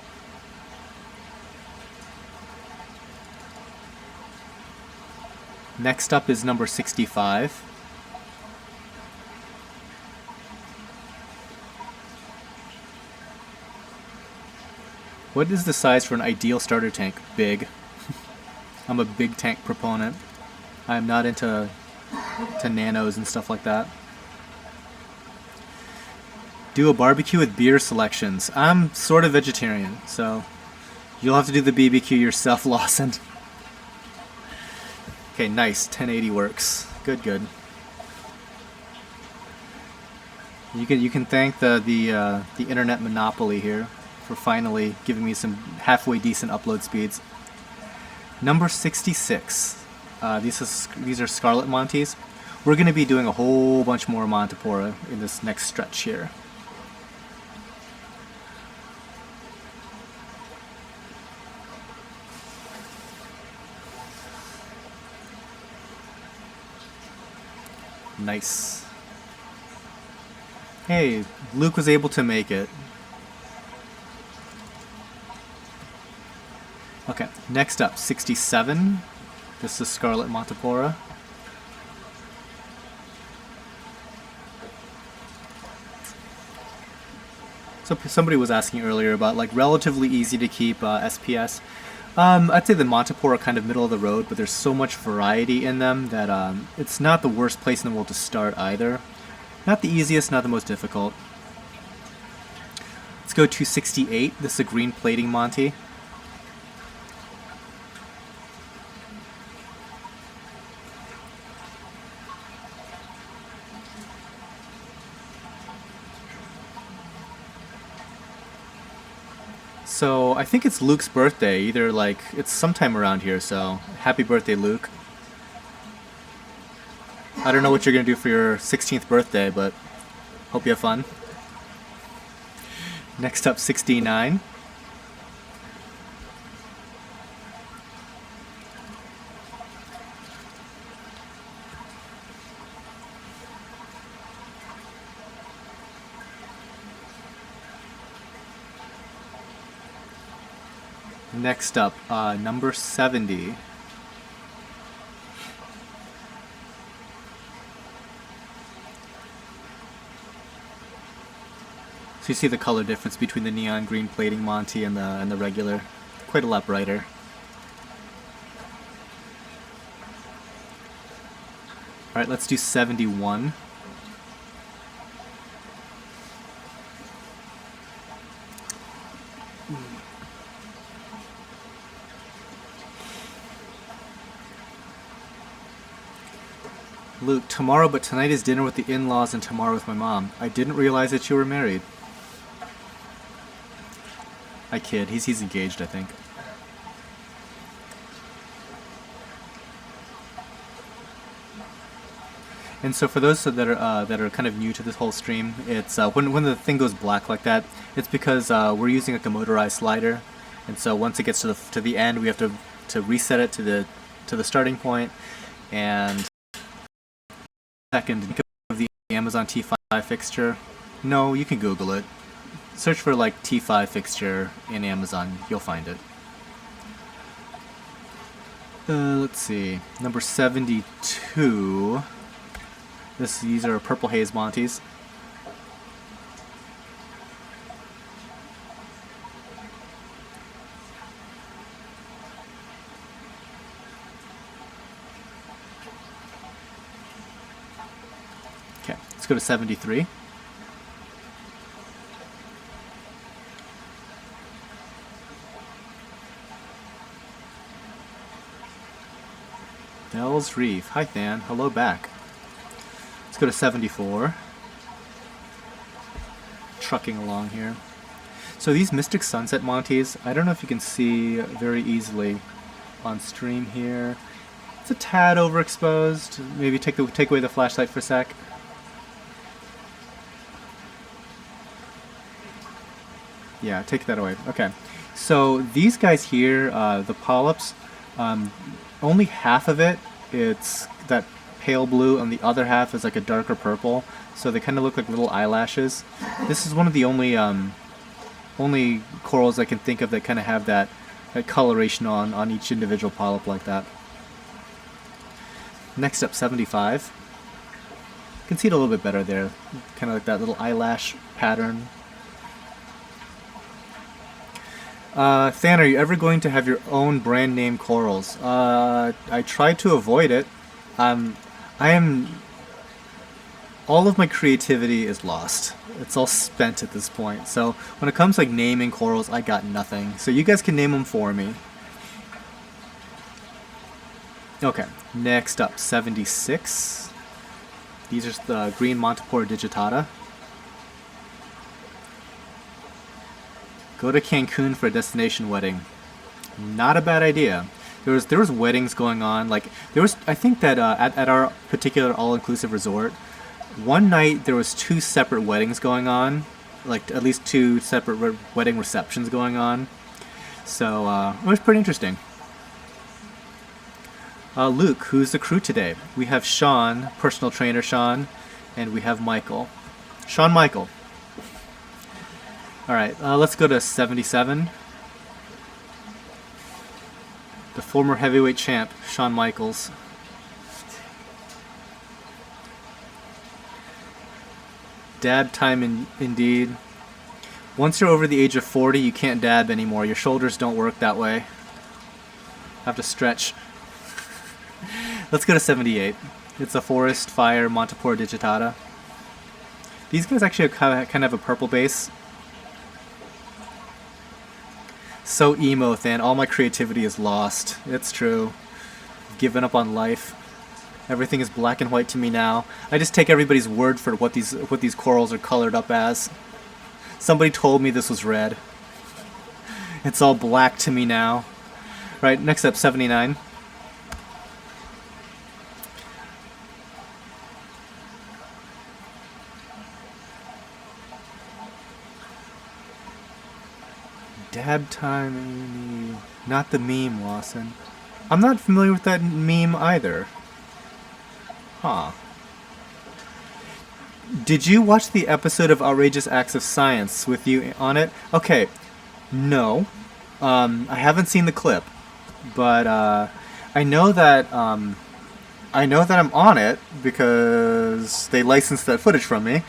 Next up is number 65. What is the size for an ideal starter tank? Big. I'm a big tank proponent. I'm not into nanos and stuff like that. Do a barbecue with beer selections. I'm sort of vegetarian, so you'll have to do the BBQ yourself, Lawson. Okay, nice. 1080 works. Good, good. You can thank the internet monopoly here for finally giving me some halfway decent upload speeds. Number 66. These are Scarlet Montes. We're going to be doing a whole bunch more Montipora in this next stretch here. Nice. Hey, Luke was able to make it. Okay, next up, 67. This is Scarlet Montipora. So somebody was asking earlier about like relatively easy to keep SPS. I'd say the Montipora are kind of middle of the road, but there's so much variety in them that it's not the worst place in the world to start either. Not the easiest, not the most difficult. Let's go to 68. This is a green plating Monty. So I think it's Luke's birthday, either like it's sometime around here, so happy birthday, Luke. I don't know what you're gonna do for your 16th birthday, but hope you have fun. Next up, 69. Next up, number 70. So you see the color difference between the neon green plating Monty and the regular. Quite a lot brighter. Alright, let's do 71. Luke, tomorrow, but tonight is dinner with the in-laws and tomorrow with my mom. I didn't realize that you were married. I kid. He's engaged, I think. And so for those that are kind of new to this whole stream, it's when the thing goes black like that, it's because we're using like a motorized slider, and so once it gets to the end, we have to reset it to the starting point. And second of the Amazon T5 fixture. No, you can Google it. Search for like T5 fixture in Amazon, you'll find it. Let's see, number 72. These are Purple Haze Monties. Okay, let's go to 73. Bell's Reef. Hi, Than. Hello back. Let's go to 74. Trucking along here. So these Mystic Sunset Monties, I don't know if you can see very easily on stream here. It's a tad overexposed. Maybe take away the flashlight for a sec. Yeah, take that away. Okay. So these guys here, the polyps, only half of it's that pale blue, and the other half is like a darker purple. So they kind of look like little eyelashes. This is one of the only corals I can think of that kind of have that coloration on each individual polyp like that. Next up, 75. You can see it a little bit better there. Kind of like that little eyelash pattern. Than, are you ever going to have your own brand name corals? I try to avoid it. All of my creativity is lost. It's all spent at this point. So when it comes to like naming corals, I got nothing. So you guys can name them for me. Okay, next up, 76. These are the green Montipora digitata. Go to Cancun for a destination wedding. Not a bad idea. There was weddings going on. Like I think that at our particular all-inclusive resort, one night there was 2 separate weddings going on, like at least 2 separate wedding receptions going on. So it was pretty interesting. Luke, who's the crew today? We have Sean, personal trainer Sean, and we have Michael. Shawn Michael. All right, let's go to 77. The former heavyweight champ, Shawn Michaels. Dab time indeed. Once you're over the age of 40, you can't dab anymore. Your shoulders don't work that way. Have to stretch. Let's go to 78. It's a Forest Fire Montepore Digitata. These guys actually kind of have a purple base. So emo, Than. All my creativity is lost. It's true. I've given up on life. Everything is black and white to me now. I just take everybody's word for what these corals are colored up as. Somebody told me this was red. It's all black to me now. Right, next up, 79. Dab time, not the meme, Lawson. I'm not familiar with that meme either. Huh. Did you watch the episode of Outrageous Acts of Science with you on it? Okay, no. I haven't seen the clip, but I know that I'm on it because they licensed that footage from me.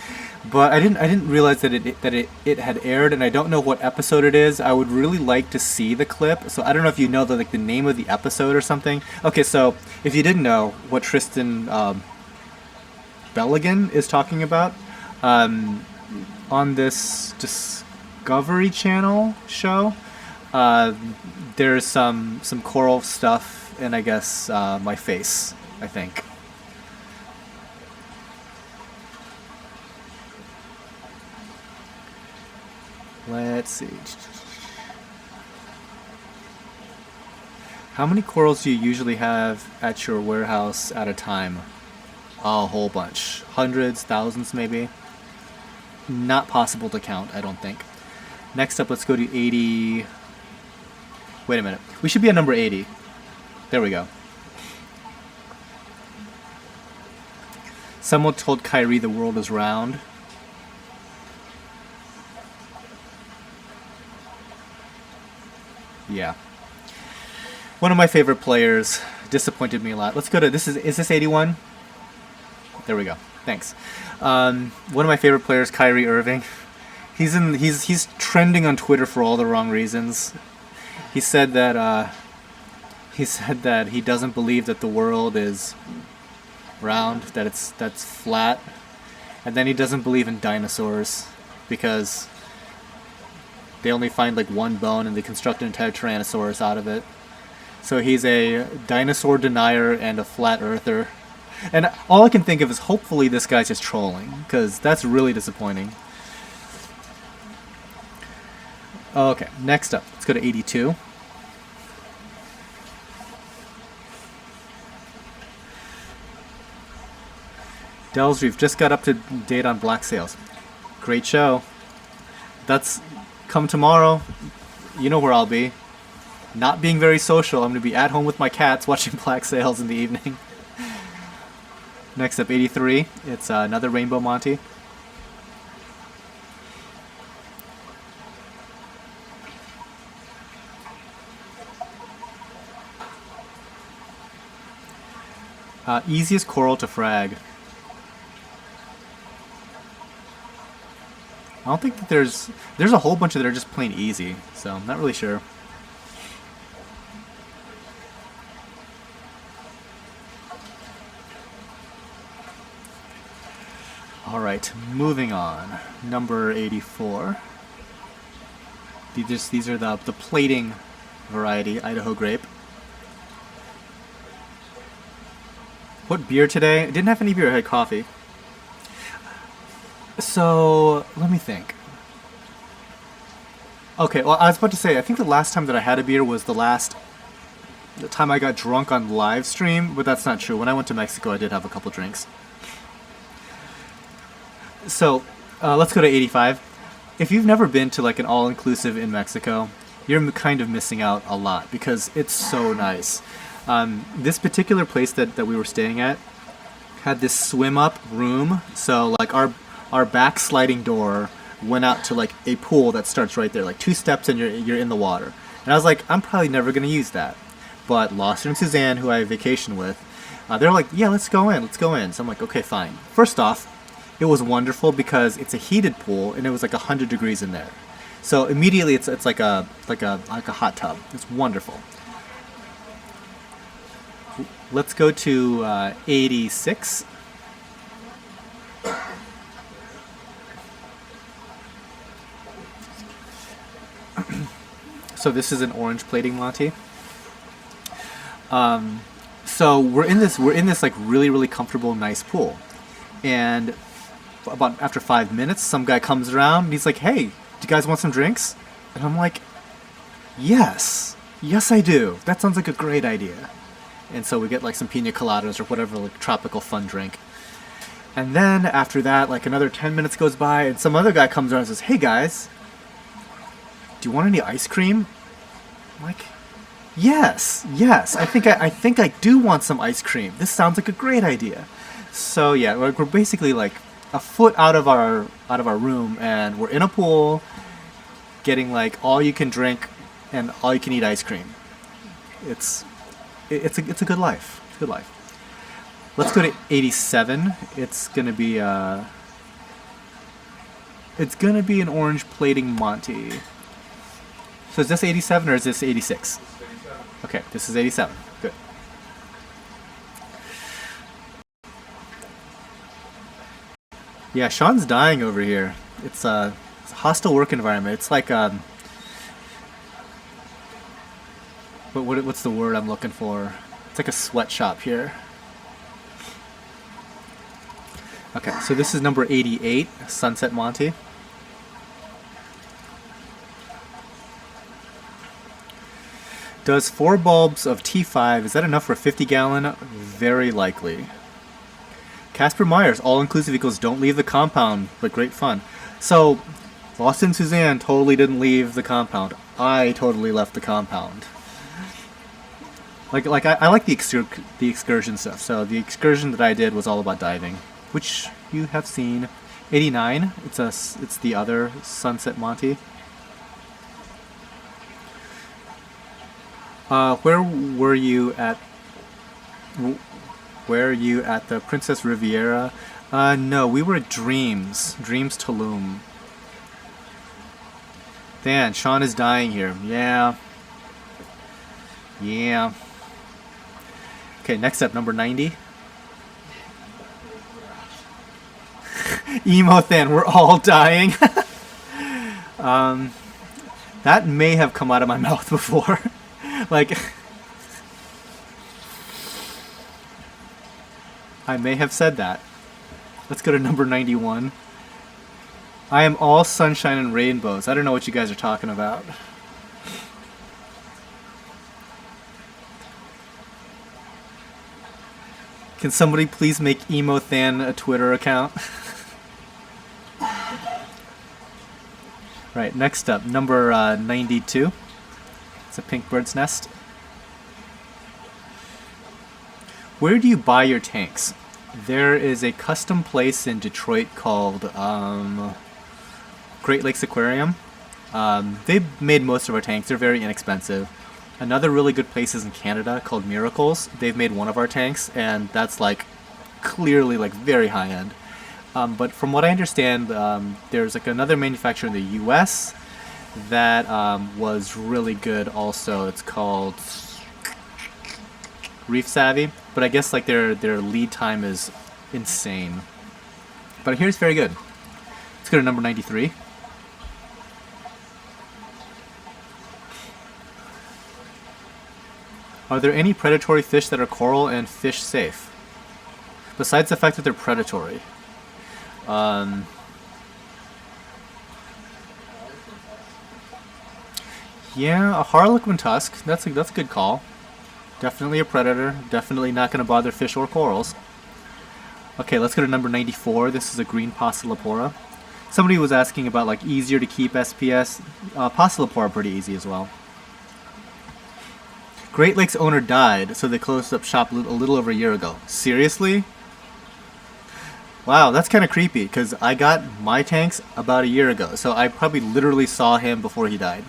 But I didn't realize that it had aired, and I don't know what episode it is. I would really like to see the clip, so I don't know if you know the name of the episode or something. Okay, so if you didn't know what Tristan Belligan is talking about, on this Discovery Channel show, there's some coral stuff, and I guess my face, I think. Let's see. How many corals do you usually have at your warehouse at a time? A whole bunch. Hundreds, thousands maybe. Not possible to count, I don't think. Next up, let's go to 80. Wait a minute. We should be at number 80. There we go. Someone told Kyrie the world is round. Yeah. One of my favorite players disappointed me a lot. Let's go to is this 81? There we go. Thanks. One of my favorite players, Kyrie Irving. He's trending on Twitter for all the wrong reasons. He said that he doesn't believe that the world is round, that's flat, and then he doesn't believe in dinosaurs because they only find like one bone and they construct an entire Tyrannosaurus out of it. So he's a dinosaur denier and a flat earther. And all I can think of is hopefully this guy's just trolling, because that's really disappointing. Okay, next up, let's go to 82. Dells, we've just got up to date on Black Sails. Great show. That's come tomorrow. You know where I'll be. Not being very social. I'm going to be at home with my cats watching Black Sails in the evening. Next up, 83. It's another Rainbow Monty. Easiest coral to frag. I don't think that there's a whole bunch that are just plain easy, so I'm not really sure. Alright, moving on. Number 84. These are the plating variety, Idaho grape. What beer today? I didn't have any beer, I had coffee. So, let me think. Okay, well, I was about to say, I think the last time that I had a beer was the time I got drunk on live stream, but that's not true. When I went to Mexico, I did have a couple drinks. So, let's go to 85. If you've never been to like an all-inclusive in Mexico, you're kind of missing out a lot because it's so nice. This particular place that we were staying at had this swim up room, so like our back sliding door went out to like a pool that starts right there, like 2 steps and you're in the water. And I was like, I'm probably never gonna use that. But Lawson and Suzanne, who I vacation with, they're like, yeah, let's go in. So I'm like, okay, fine. First off, it was wonderful because it's a heated pool and it was like 100 degrees in there. So immediately it's like a hot tub. It's wonderful. Let's go to 86. So this is an orange plating Monty. So we're in this like really comfortable, nice pool, and about after 5 minutes, some guy comes around and he's like, "Hey, do you guys want some drinks?" And I'm like, "Yes, I do. That sounds like a great idea." And so we get like some pina coladas or whatever, like tropical fun drink. And then after that, like another 10 minutes goes by, and some other guy comes around and says, "Hey guys, do you want any ice cream?" I'm like, yes, I think I do want some ice cream. This sounds like a great idea. So yeah, we're basically like a foot out of our room, and we're in a pool, getting like all you can drink and all you can eat ice cream. It's a good life. It's a good life. Let's go to 87. It's gonna be an orange plating Monty. So is this 87 or is this 86? Okay, this is 87. Good. Yeah, Sean's dying over here. It's a hostile work environment. It's like what's the word I'm looking for? It's like a sweatshop here. Okay, so this is number 88, Sunset Monty. Does 4 bulbs of T5, is that enough for a 50-gallon? Very likely. Casper Myers, all-inclusive equals don't leave the compound, but great fun. So, Lawson and Suzanne totally didn't leave the compound. I totally left the compound. Like I like the excursion stuff. So the excursion that I did was all about diving, which you have seen. 89, it's the other Sunset Monty. Where were you at the Princess Riviera? No, we were at Dreams Tulum. Dan, Sean is dying here. Yeah. Okay, next up, number 90. Emo Than, we're all dying. That may have come out of my mouth before. Like, I may have said that. Let's go to number 91. I am all sunshine and rainbows. I don't know what you guys are talking about. Can somebody please make Emo Than a Twitter account? Right, next up, number 92. It's a pink bird's nest. Where do you buy your tanks? There is a custom place in Detroit called Great Lakes Aquarium. They've made most of our tanks. They're very inexpensive. Another really good place is in Canada called Miracles. They've made one of our tanks, and that's like clearly like very high end. But from what I understand, there's like another manufacturer in the U.S. that was really good also. It's called Reef Savvy, but I guess like their lead time is insane. But here's very good. Let's go to number 93. Are there any predatory fish that are coral and fish safe? Besides the fact that they're predatory. Yeah, a harlequin tusk. That's a good call. Definitely a predator. Definitely not going to bother fish or corals. Okay, let's go to number 94. This is a green Passalapora. Somebody was asking about like easier to keep SPS. Passalapora pretty easy as well. Great Lakes owner died, so they closed up shop a little over a year ago. Seriously? Wow, that's kind of creepy, because I got my tanks about a year ago, so I probably literally saw him before he died.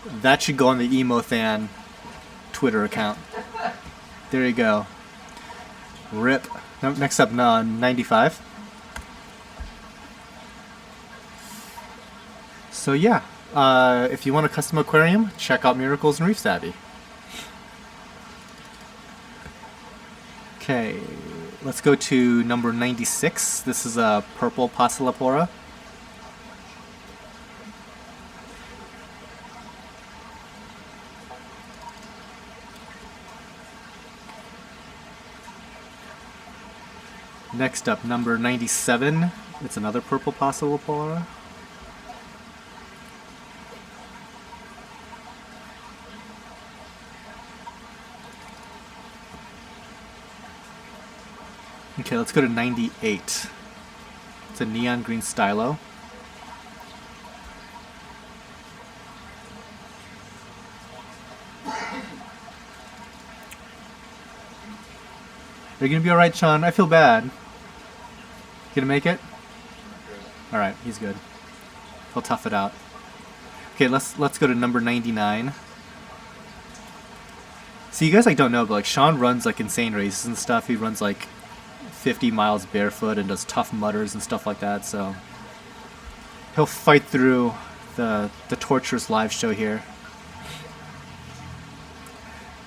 That should go on the Emothan Twitter account. There you go. RIP. Next up, 95. So yeah, if you want a custom aquarium, check out Miracles and Reef Savvy. Okay, let's go to number 96. This is a purple Passalapora. Next up, number 97. It's another purple Passalapora. Okay, let's go to 98. It's a neon green stylo. Are you gonna be alright, Sean? I feel bad. Gonna make it? Alright, he's good. He'll tough it out. Okay, let's go to number 99. So you guys like don't know, but like Sean runs like insane races and stuff. He runs like 50 miles barefoot and does tough mutters and stuff like that, so he'll fight through the torturous live show here.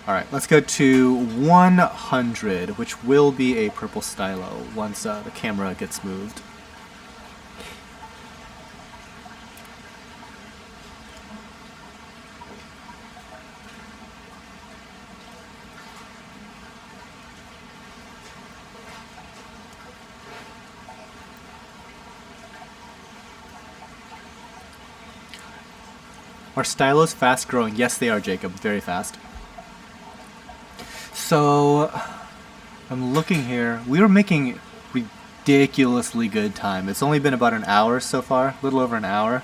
Alright, let's go to 100, which will be a purple stylo once the camera gets moved. Are stylos fast growing? Yes, they are, Jacob. Very fast. So, I'm looking here. We were making ridiculously good time. It's only been about an hour so far. A little over an hour.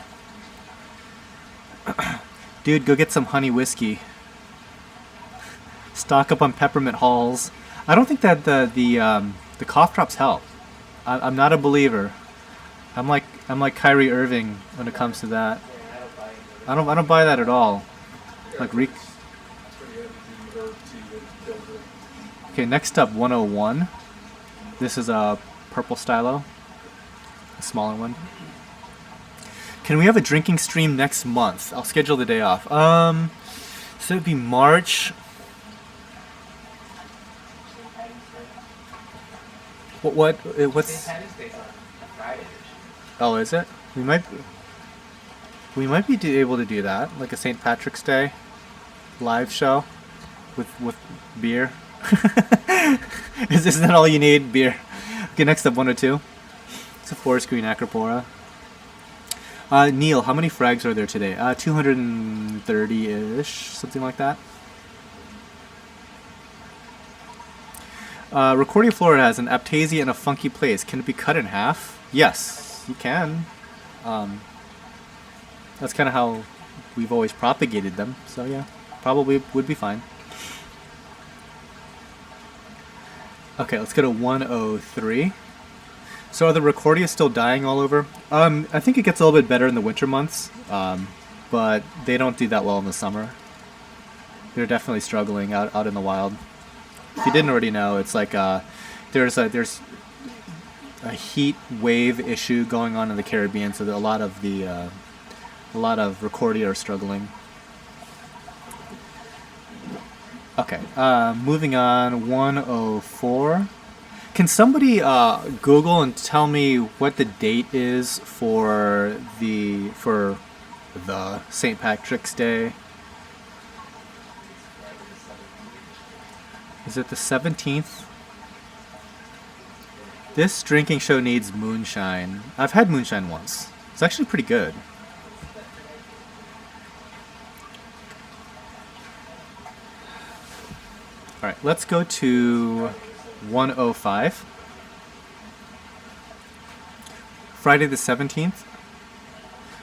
Dude, go get some honey whiskey. Stock up on peppermint halls. I don't think that the cough drops help. I'm not a believer. I'm like Kyrie Irving when it comes to that. I don't buy that at all. Like Okay, next up 101. This is a purple stylo. A smaller one. Can we have a drinking stream next month? I'll schedule the day off. So it'd be March. What's Oh, is it? We might be able to do that, like a St. Patrick's Day live show with beer. Isn't that all you need? Beer. Okay, next up 102. It's a forest green Acropora. Neil, how many frags are there today? 230-ish, something like that. Recordia Florida has an Aptasia in a funky place. Can it be cut in half? Yes, you can. That's kind of how we've always propagated them. So yeah, probably would be fine. Okay, let's go to 103. So are the Recordia still dying all over? I think it gets a little bit better in the winter months, but they don't do that well in the summer. They're definitely struggling out in the wild. If you didn't already know, it's like there's a heat wave issue going on in the Caribbean, so that a lot of Recordia are struggling. Okay, moving on, 104. Can somebody Google and tell me what the date is for the St. Patrick's Day? Is it the 17th? This drinking show needs moonshine. I've had moonshine once. It's actually pretty good. Alright, let's go to 105. Friday the 17th.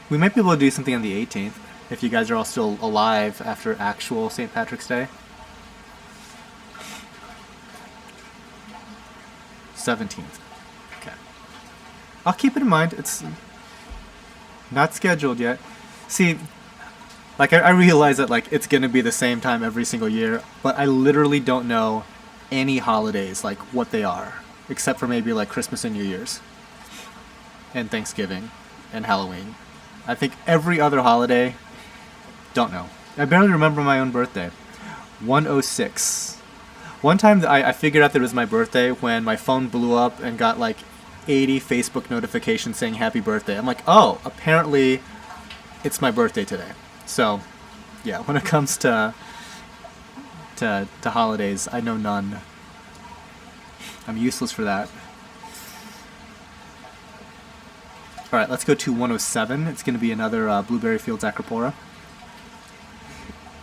We might be able to do something on the 18th. if you guys are all still alive after actual St. Patrick's Day. 17th. Okay. I'll keep it in mind. It's not scheduled yet. See, like I realize that like it's gonna be the same time every single year, but I literally don't know any holidays, like what they are, except for maybe like Christmas and New Year's, and Thanksgiving, and Halloween. I think every other holiday, don't know. I barely remember my own birthday. 106. One time I figured out that it was my birthday when my phone blew up and got like 80 Facebook notifications saying happy birthday. I'm like, oh, apparently it's my birthday today. So, yeah, when it comes to holidays, I know none. I'm useless for that. All right, let's go to 107. It's going to be another Blueberry Fields Acropora.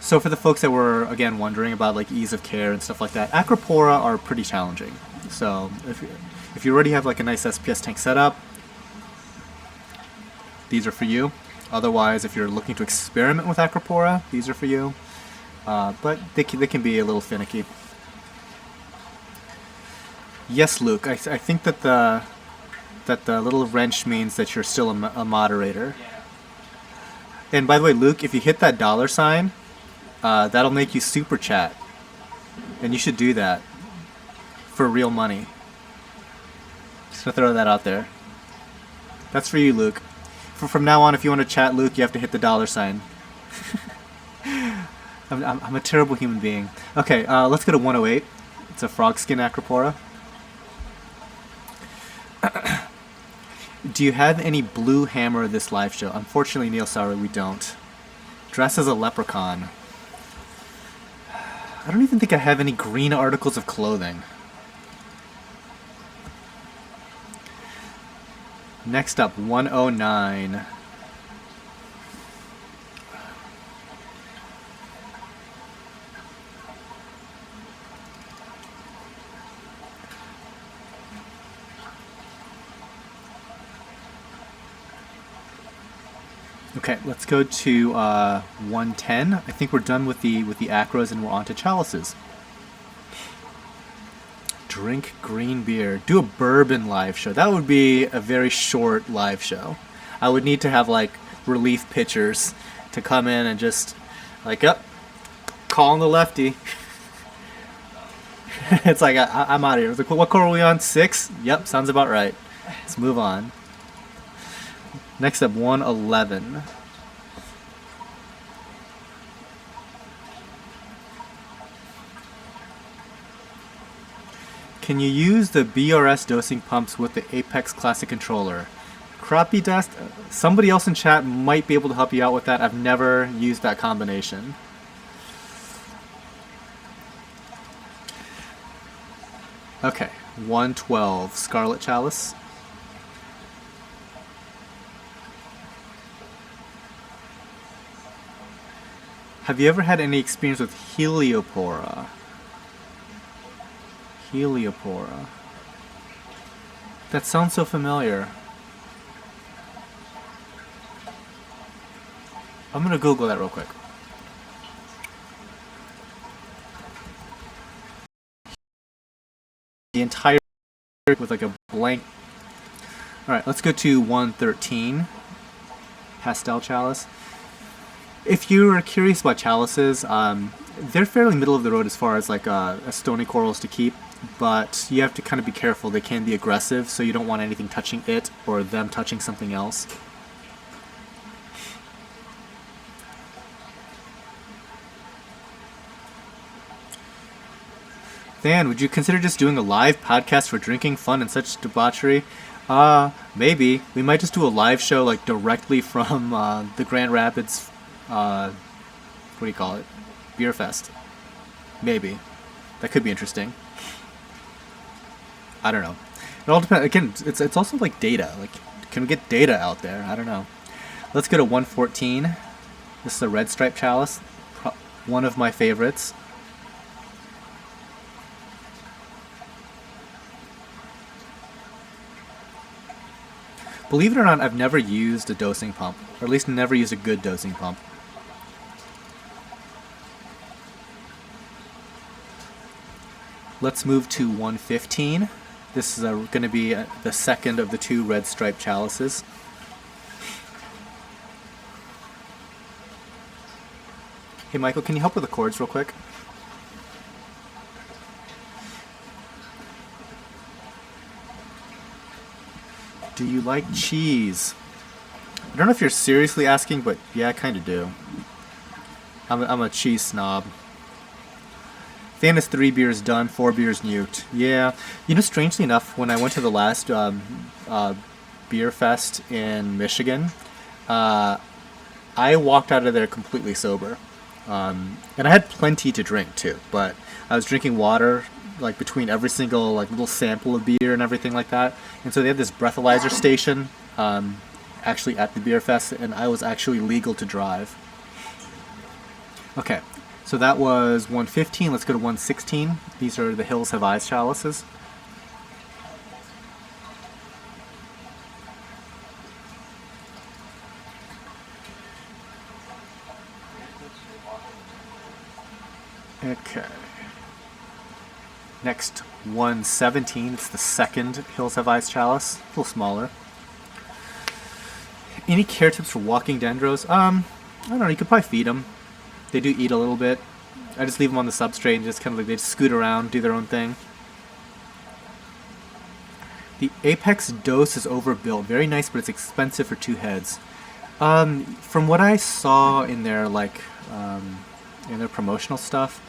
So for the folks that were, again, wondering about like ease of care and stuff like that, Acropora are pretty challenging. So if you already have like a nice SPS tank setup, these are for you. Otherwise, if you're looking to experiment with Acropora, these are for you. But they can be a little finicky. Yes, Luke, I think that the little wrench means that you're still a moderator. And by the way, Luke, if you hit that $, that'll make you super chat. And you should do that for real money. Just gonna throw that out there. That's for you, Luke. From now on, if you want to chat Luke, you have to hit the $. I'm a terrible human being. Okay, let's go to 108. It's a frog skin Acropora. Do you have any blue hammer this live show? Unfortunately, Neil Sauer, we don't. Dress as a leprechaun. I don't even think I have any green articles of clothing. Next up, 109. Okay, let's go to 110. I think we're done with the acros and we're on to chalices. Drink green beer. Do a bourbon live show. That would be a very short live show. I would need to have like relief pitchers to come in and just like, calling the lefty. It's like I'm out of here. It's like, what core are we on? 6? Yep, sounds about right. Let's move on. Next up, 111. Can you use the BRS dosing pumps with the Apex Classic controller? Crappy Dust, somebody else in chat might be able to help you out with that. I've never used that combination. Okay, 112, Scarlet Chalice. Have you ever had any experience with Heliopora? Heliopora. That sounds so familiar. I'm gonna Google that real quick. The entire with like a blank. Alright, let's go to 113. Pastel Chalice. If you're curious about chalices, they're fairly middle of the road as far as like stony corals to keep, but you have to kind of be careful. They can be aggressive, so you don't want anything touching it or them touching something else. Dan, would you consider just doing a live podcast for drinking fun and such debauchery? Maybe. We might just do a live show like directly from the Grand Rapids, what do you call it? Beer Fest. Maybe. That could be interesting. I don't know. It all depends. Again, it's also like data. Like, can we get data out there? I don't know. Let's go to 114. This is a Red Stripe Chalice. One of my favorites. Believe it or not, I've never used a dosing pump. Or at least never used a good dosing pump. Let's move to 115. This is going to be the second of the two red stripe chalices. Hey Michael, can you help with the chords real quick? Do you like cheese? I don't know if you're seriously asking, but yeah, I kind of do. I'm a cheese snob. Fan is 3 beers done, 4 beers nuked. Yeah, you know, strangely enough, when I went to the last beer fest in Michigan, I walked out of there completely sober. And I had plenty to drink too, but I was drinking water like between every single like little sample of beer and everything like that. And so they had this breathalyzer station actually at the beer fest, and I was actually legal to drive. Okay, so that was 115. Let's go to 116. These are the Hills Have Eyes chalices. Okay. Next, 117. It's the second Hills Have Eyes chalice. A little smaller. Any care tips for walking dendros? I don't know. You could probably feed them. They do eat a little bit. I just leave them on the substrate and just kind of like they just scoot around, do their own thing. The Apex dose is overbuilt. Very nice, but it's expensive for 2 heads. From what I saw in their like in their promotional stuff,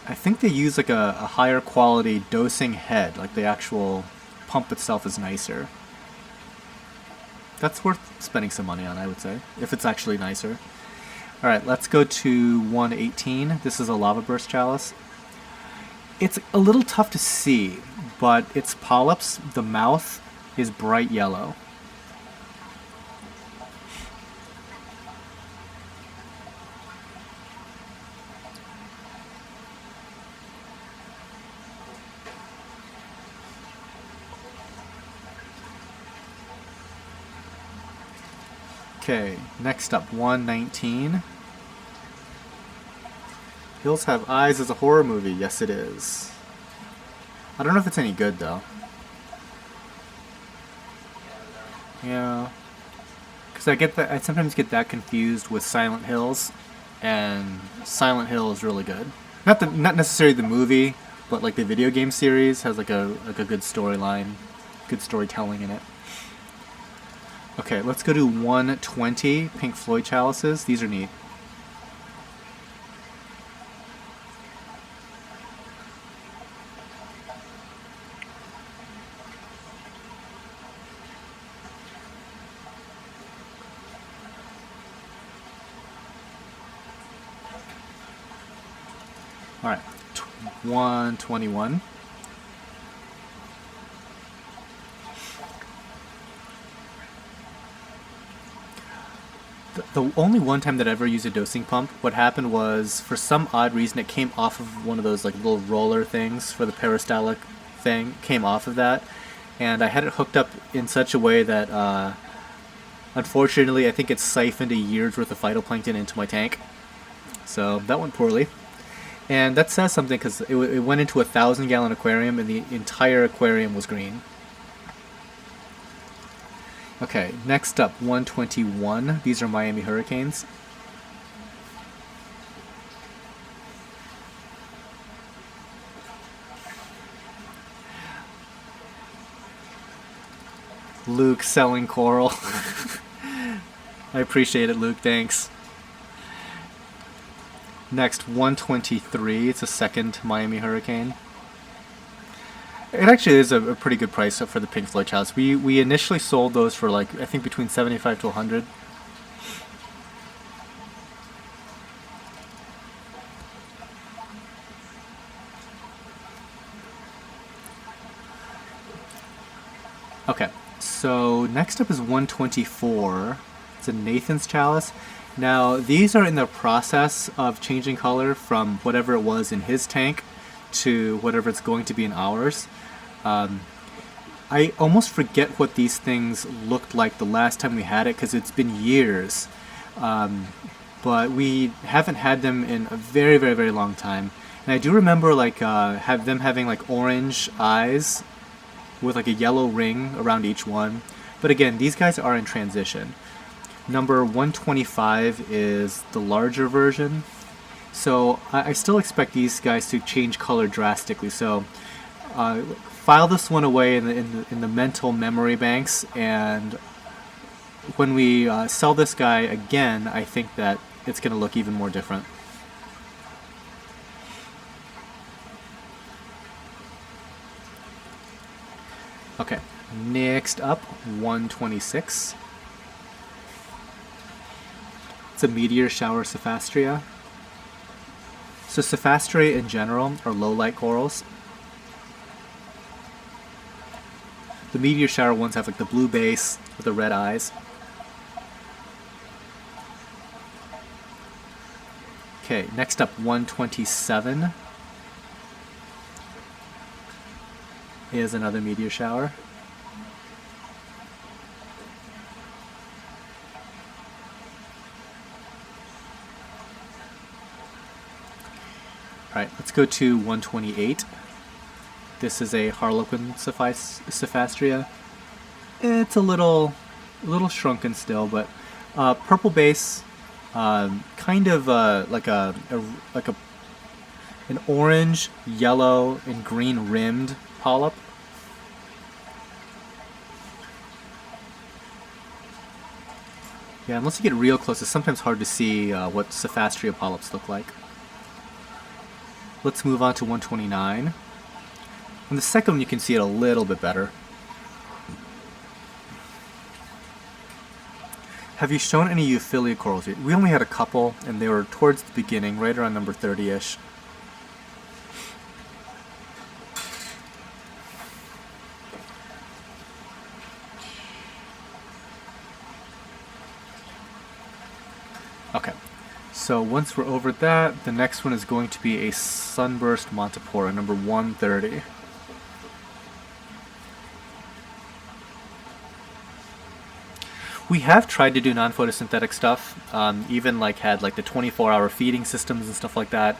I think they use like a higher quality dosing head. Like the actual pump itself is nicer. That's worth spending some money on, I would say, if it's actually nicer. Alright, let's go to 118. This is a lava burst chalice. It's a little tough to see, but its polyps, the mouth, is bright yellow. Okay, next up, 119. Hills Have Eyes is a horror movie. Yes, it is. I don't know if it's any good, though. Yeah. Because I sometimes get that confused with Silent Hills, and Silent Hill is really good. Not necessarily the movie, but like the video game series has like a good storyline, good storytelling in it. Okay, let's go to 120 Pink Floyd chalices. These are neat. All right, 121. The only one time that I ever used a dosing pump, what happened was, for some odd reason, it came off of one of those like little roller things for the peristaltic thing, came off of that, and I had it hooked up in such a way that, unfortunately, I think it siphoned a year's worth of phytoplankton into my tank. So that went poorly. And that says something, because it went into a 1,000-gallon aquarium, and the entire aquarium was green. Okay, next up, 121. These are Miami Hurricanes. Luke selling coral. I appreciate it, Luke. Thanks. Next, 123. It's a second Miami Hurricane. It actually is a pretty good price for the Pink Floyd chalice. We initially sold those for like, I think between 75 to 100. Okay, so next up is 124. It's a Nathan's chalice. Now, these are in the process of changing color from whatever it was in his tank to whatever it's going to be in ours. I almost forget what these things looked like the last time we had it, because it's been years. But we haven't had them in a very, very, very long time. And I do remember like have them having like orange eyes with like a yellow ring around each one. But again, these guys are in transition. Number 125 is the larger version. So I still expect these guys to change color drastically. So file this one away in the mental memory banks, and when we sell this guy again, I think that it's going to look even more different. Okay, next up, 126. It's a meteor shower Cephastria. So Cephastria in general are low light corals. The meteor shower ones have like the blue base with the red eyes. Okay, next up, 127 is another meteor shower. Alright, let's go to 128. This is a Harlequin Cephastria. It's a little shrunken still, but purple base, kind of like an orange, yellow, and green rimmed polyp. Yeah, unless you get real close, it's sometimes hard to see what Cephastria polyps look like. Let's move on to 129. On the second one, you can see it a little bit better. Have you shown any Euphyllia corals yet? We only had a couple, and they were towards the beginning, right around number 30-ish. Okay, so once we're over that, the next one is going to be a Sunburst Montipora, number 130. We have tried to do non-photosynthetic stuff, even like had like the 24-hour feeding systems and stuff like that.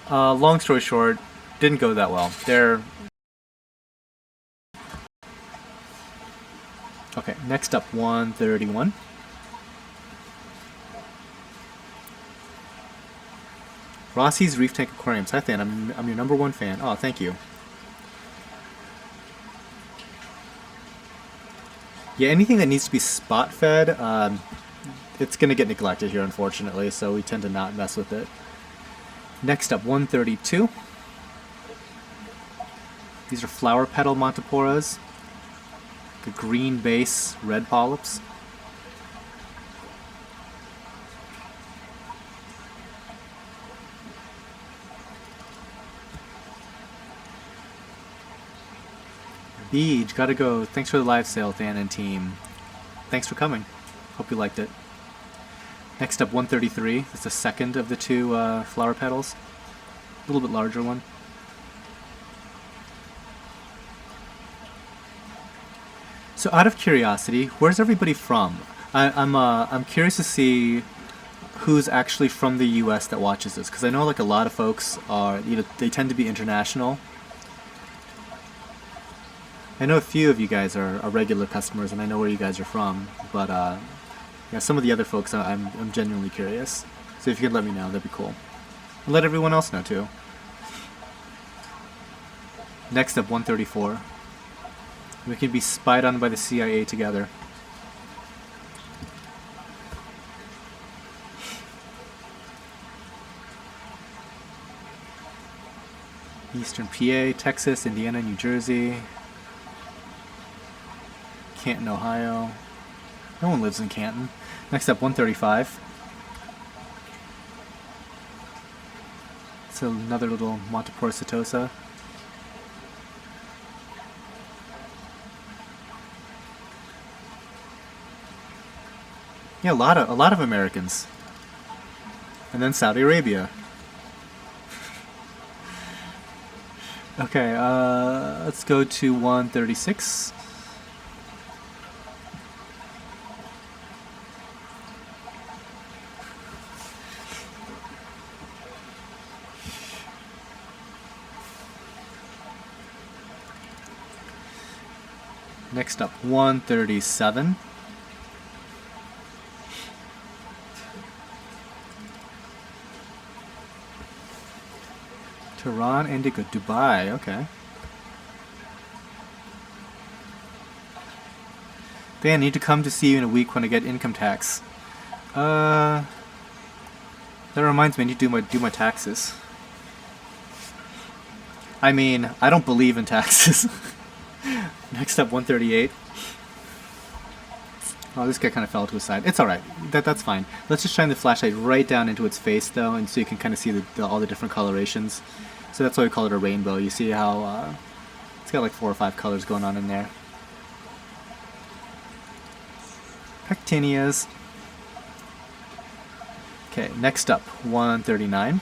Long story short, didn't go that well. They're okay. Next up, 131. Rossi's Reef Tank Aquariums. Hi, Than. I'm your number one fan. Oh, thank you. Yeah, anything that needs to be spot fed, it's going to get neglected here, unfortunately, so we tend to not mess with it. Next up, 132. These are flower petal Montiporas. The green base, red polyps. Beej, gotta go. Thanks for the live sale, Than and team. Thanks for coming. Hope you liked it. Next up, 133. It's the second of the two flower petals. A little bit larger one. So, out of curiosity, where's everybody from? I'm curious to see who's actually from the U.S. that watches this, because I know like a lot of folks are, they tend to be international. I know a few of you guys are regular customers, and I know where you guys are from, but yeah, some of the other folks, I'm genuinely curious. So if you could let me know, that'd be cool. And let everyone else know too. Next up, 134. We can be spied on by the CIA together. Eastern PA, Texas, Indiana, New Jersey. Canton, Ohio. No one lives in Canton. Next up, 135. It's another little Montipora setosa. Yeah, a lot of Americans. And then Saudi Arabia. Okay, let's go to 136. Next up, 137. Tehran, Indigo, Dubai, okay. Dan, I need to come to see you in a week when I get income tax. That reminds me, I need to do my taxes. I mean, I don't believe in taxes. Next up, 138. Oh, this guy kind of fell to his side. It's alright. That's fine. Let's just shine the flashlight right down into its face, though, and so you can kind of see all the different colorations. So that's why we call it a rainbow. You see how it's got like 4 or 5 colors going on in there. Pectinias. Okay, next up, 139.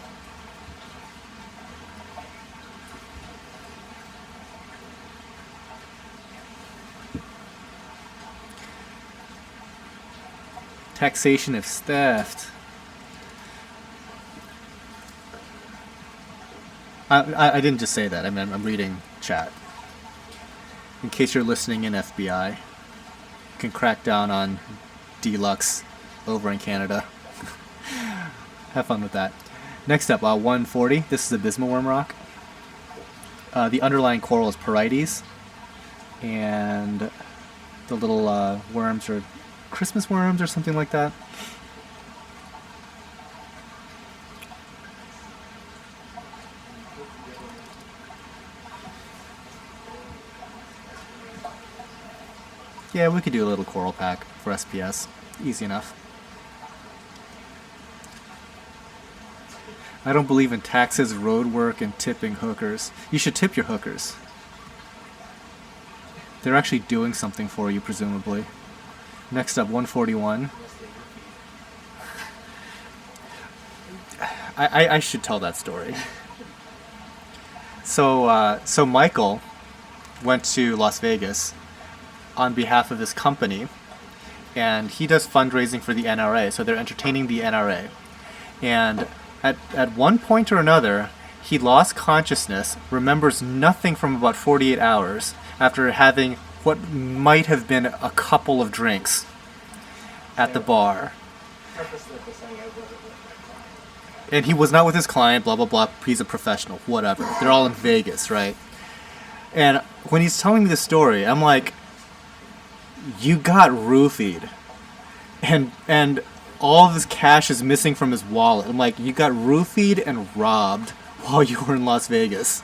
Taxation of theft. I didn't just say that. I mean, I'm reading chat. In case you're listening in, FBI, you can crack down on Deluxe over in Canada. Have fun with that. Next up, 140. This is abysmal worm rock. The underlying coral is Porites, and the little worms are Christmas worms or something like that. Yeah, we could do a little coral pack for SPS. Easy enough. I don't believe in taxes, road work, and tipping hookers. You should tip your hookers. They're actually doing something for you, presumably. Next up, 141. I should tell that story. So Michael went to Las Vegas on behalf of this company, and he does fundraising for the NRA, so they're entertaining the NRA. And at one point or another, he lost consciousness, remembers nothing from about 48 hours after having what might have been a couple of drinks at the bar. And he was not with his client, blah, blah, blah. He's a professional, whatever. They're all in Vegas, right? And when he's telling me the story, I'm like, you got roofied. And all of his cash is missing from his wallet. I'm like, you got roofied and robbed while you were in Las Vegas.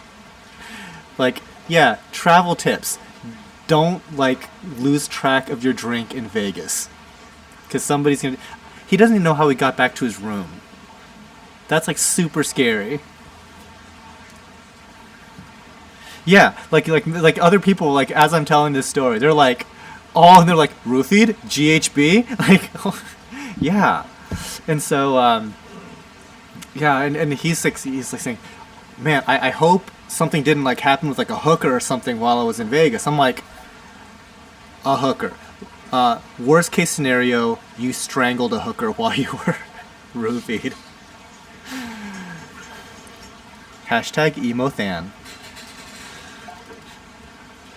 Like, yeah, travel tips. Don't, like, lose track of your drink in Vegas. Because somebody's gonna... He doesn't even know how he got back to his room. That's, like, super scary. Yeah, like other people, like, as I'm telling this story, they're like, and they're like, roofied? GHB? Like, yeah. And so, yeah, and he's like saying, man, I hope something didn't, like, happen with, like, a hooker or something while I was in Vegas. I'm like, a hooker. Worst case scenario, you strangled a hooker while you were roofied. Hashtag emothan.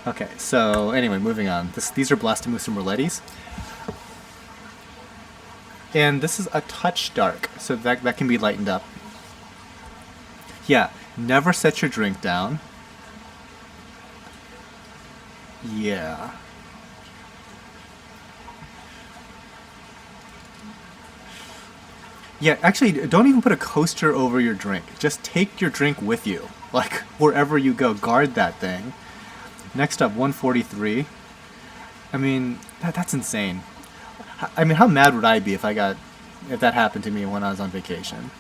Okay, so anyway, moving on. These are Blastomusa merlettis. And this is a touch dark, so that can be lightened up. Yeah, never set your drink down. Yeah. Yeah, actually, don't even put a coaster over your drink. Just take your drink with you. Like, wherever you go, guard that thing. Next up, 143. I mean, that's insane. I mean, how mad would I be if that happened to me when I was on vacation?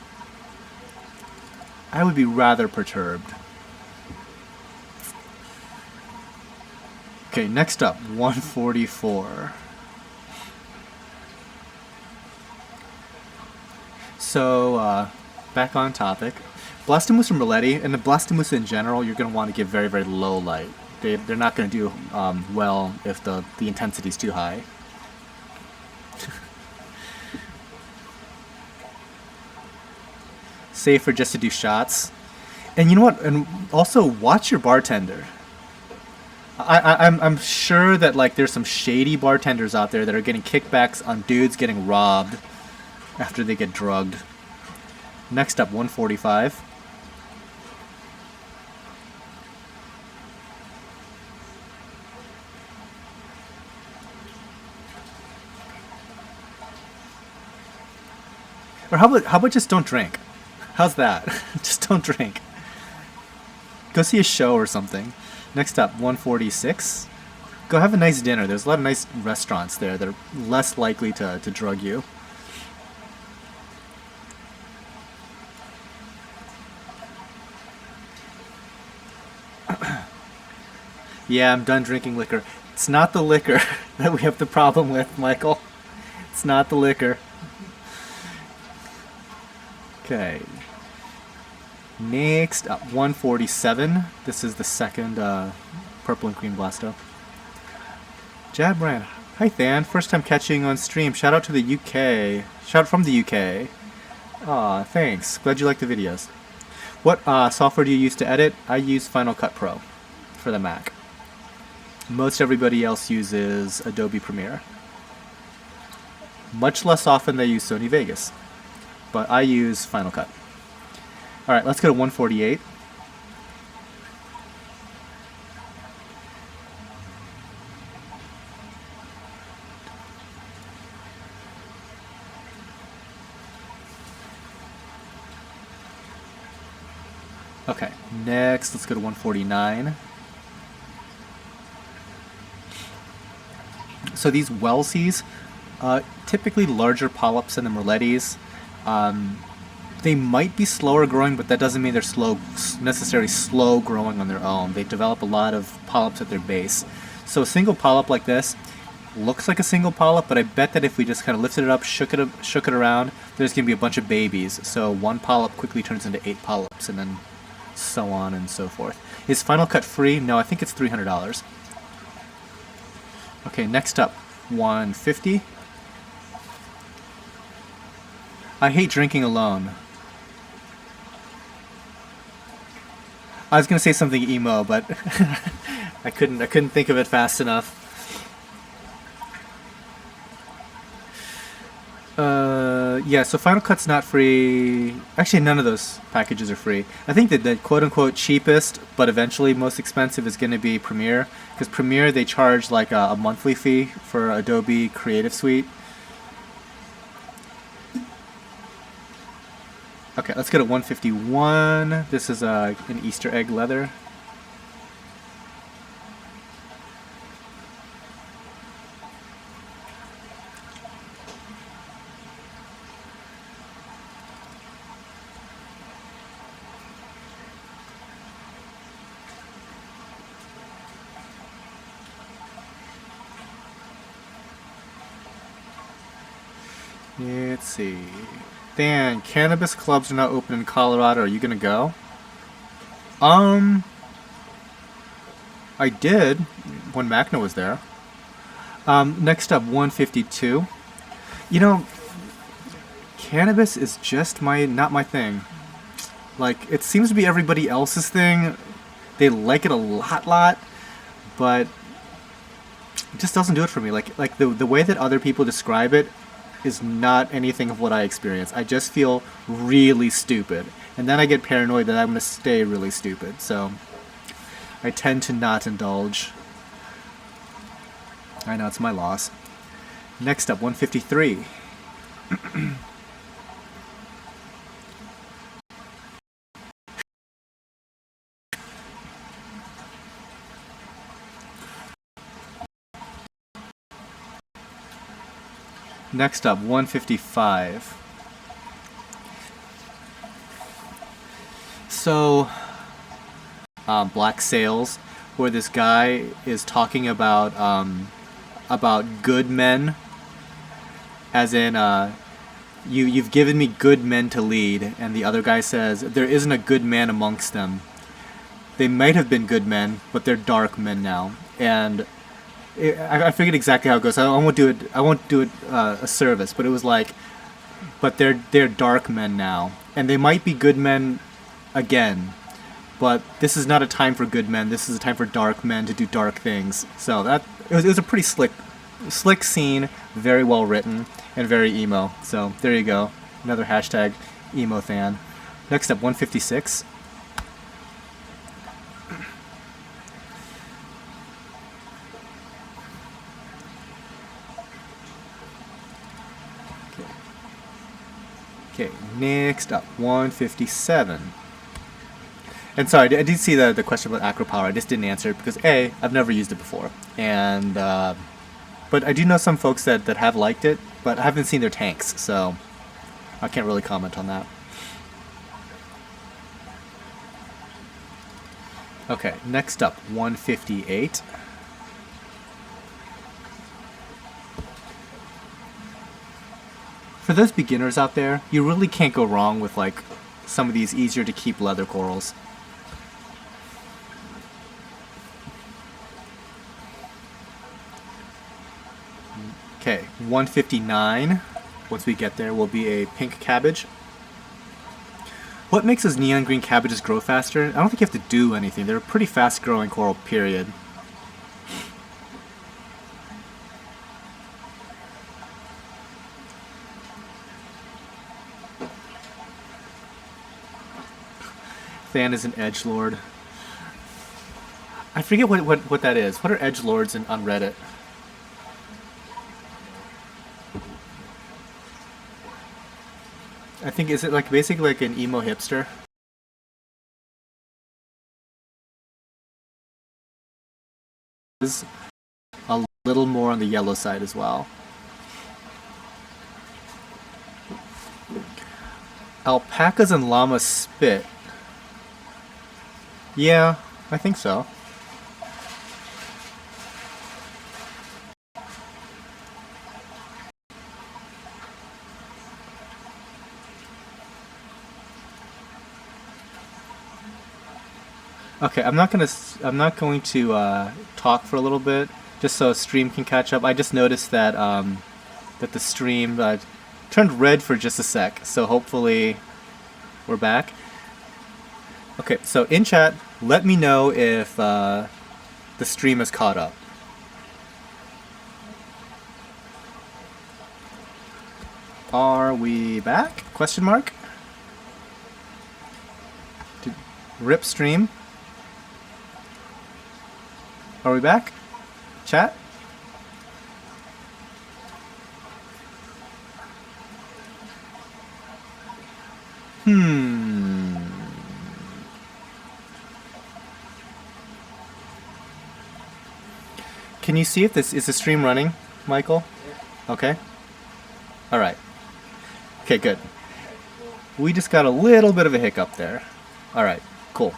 I would be rather perturbed. Okay, next up, 144. So, back on topic. Blastomusa merletti, and the Blastomusa in general, you're going to want to give very, very low light. They're not going to do well if the intensity is too high. Safer just to do shots. And you know what? And also, watch your bartender. I'm sure that like there's some shady bartenders out there that are getting kickbacks on dudes getting robbed after they get drugged. Next up, 145. Or how about just don't drink? How's that? Just don't drink. Go see a show or something. Next up, 146. Go have a nice dinner. There's a lot of nice restaurants there that are less likely to drug you. Yeah, I'm done drinking liquor. It's not the liquor that we have the problem with, Michael. It's not the liquor. Okay. Next up, 147. This is the second purple and cream Blasto. Jabran. Hi, Than. First time catching on stream. Shout out to the UK. Shout out from the UK. Aw, thanks. Glad you like the videos. What software do you use to edit? I use Final Cut Pro for the Mac. Most everybody else uses Adobe Premiere. Much less often they use Sony Vegas. But I use Final Cut. Alright, let's go to 148. Okay, next let's go to 149. So these Welsies, typically larger polyps than the Merlettis. They might be slower growing, but that doesn't mean they're necessarily slow growing on their own. They develop a lot of polyps at their base. So a single polyp like this looks like a single polyp, but I bet that if we just kind of lifted it up, shook it around, there's going to be a bunch of babies. So one polyp quickly turns into 8 polyps, and then so on and so forth. Is Final Cut free? No, I think it's $300. Okay, next up, 150. I hate drinking alone. I was gonna say something emo, but I couldn't think of it fast enough. Yeah, so Final Cut's not free. Actually, none of those packages are free. I think that the quote-unquote cheapest, but eventually most expensive, is going to be Premiere. Because Premiere, they charge like a monthly fee for Adobe Creative Suite. Okay, let's go to 151. This is an Easter egg leather. Let's see. Dan, cannabis clubs are not open in Colorado. Are you gonna go? I did when Magna was there. Next up, 152. You know, cannabis is just not my thing. Like, it seems to be everybody else's thing. They like it a lot, but it just doesn't do it for me. Like the way that other people describe it is not anything of what I experience. I just feel really stupid. And then I get paranoid that I'm going to stay really stupid. So I tend to not indulge. I know, it's my loss. Next up, 153. Next up, 155. So, Black Sails, where this guy is talking about good men, as in, you've given me good men to lead, and the other guy says, there isn't a good man amongst them. They might have been good men, but they're dark men now. And I forget exactly how it goes. I won't do it a service, but it was like, but they're dark men now, and they might be good men again, but this is not a time for good men. This is a time for dark men to do dark things. So it was a pretty slick scene, very well written, and very emo. So there you go, another hashtag emo fan. Next up, 156. Okay, next up, 157. And sorry, I did see the question about Acro Power. I just didn't answer it because A, I've never used it before, and but I do know some folks that have liked it, but I haven't seen their tanks, so I can't really comment on that. Okay, next up, 158. For those beginners out there, you really can't go wrong with like some of these easier to keep leather corals. Okay, 159, once we get there, will be a pink cabbage. What makes those neon green cabbages grow faster? I don't think you have to do anything. They're a pretty fast growing coral, period. Than is an edgelord. I forget what that is. What are edgelords on Reddit? I think, is it like basically like an emo hipster? Is a little more on the yellow side as well. Alpacas and llamas spit. Yeah, I think so. Okay, I'm not going to talk for a little bit, just so stream can catch up. I just noticed that that the stream turned red for just a sec, so hopefully we're back. Okay, so in chat, let me know if the stream is caught up. Are we back? Question mark? Rip stream. Are we back? Chat? Can you see if this is the stream running, Michael? Okay. All right. Okay, good. We just got a little bit of a hiccup there. All right, cool.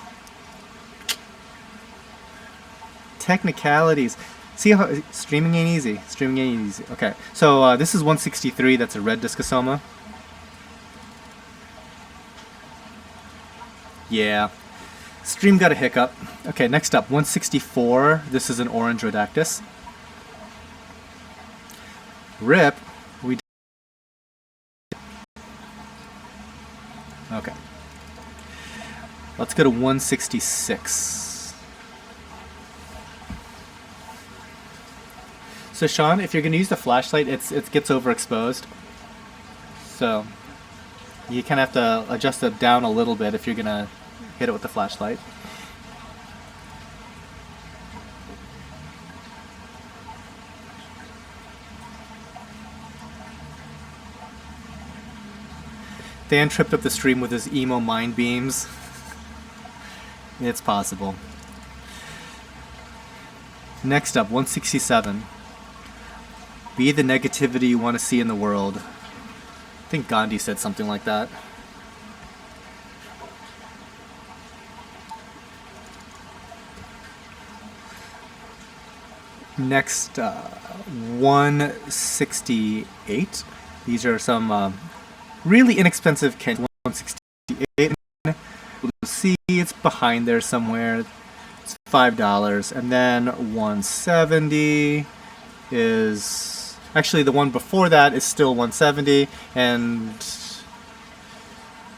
Technicalities. See how streaming ain't easy. Streaming ain't easy. Okay, so this is 163. That's a red discosoma. Yeah. Stream got a hiccup. Okay, next up, 164. This is an orange Rhodactis. Rip. Okay. Let's go to 166. So Sean, if you're going to use the flashlight, it gets overexposed. So you kind of have to adjust it down a little bit if you're going to hit it with the flashlight. Dan tripped up the stream with his emo mind beams. It's possible. Next up, 167. Be the negativity you want to see in the world. I think Gandhi said something like that. Next, 168. These are some really inexpensive cans. 168. You'll see it's behind there somewhere. It's $5. And then 170 is... Actually, the one before that is still 170. And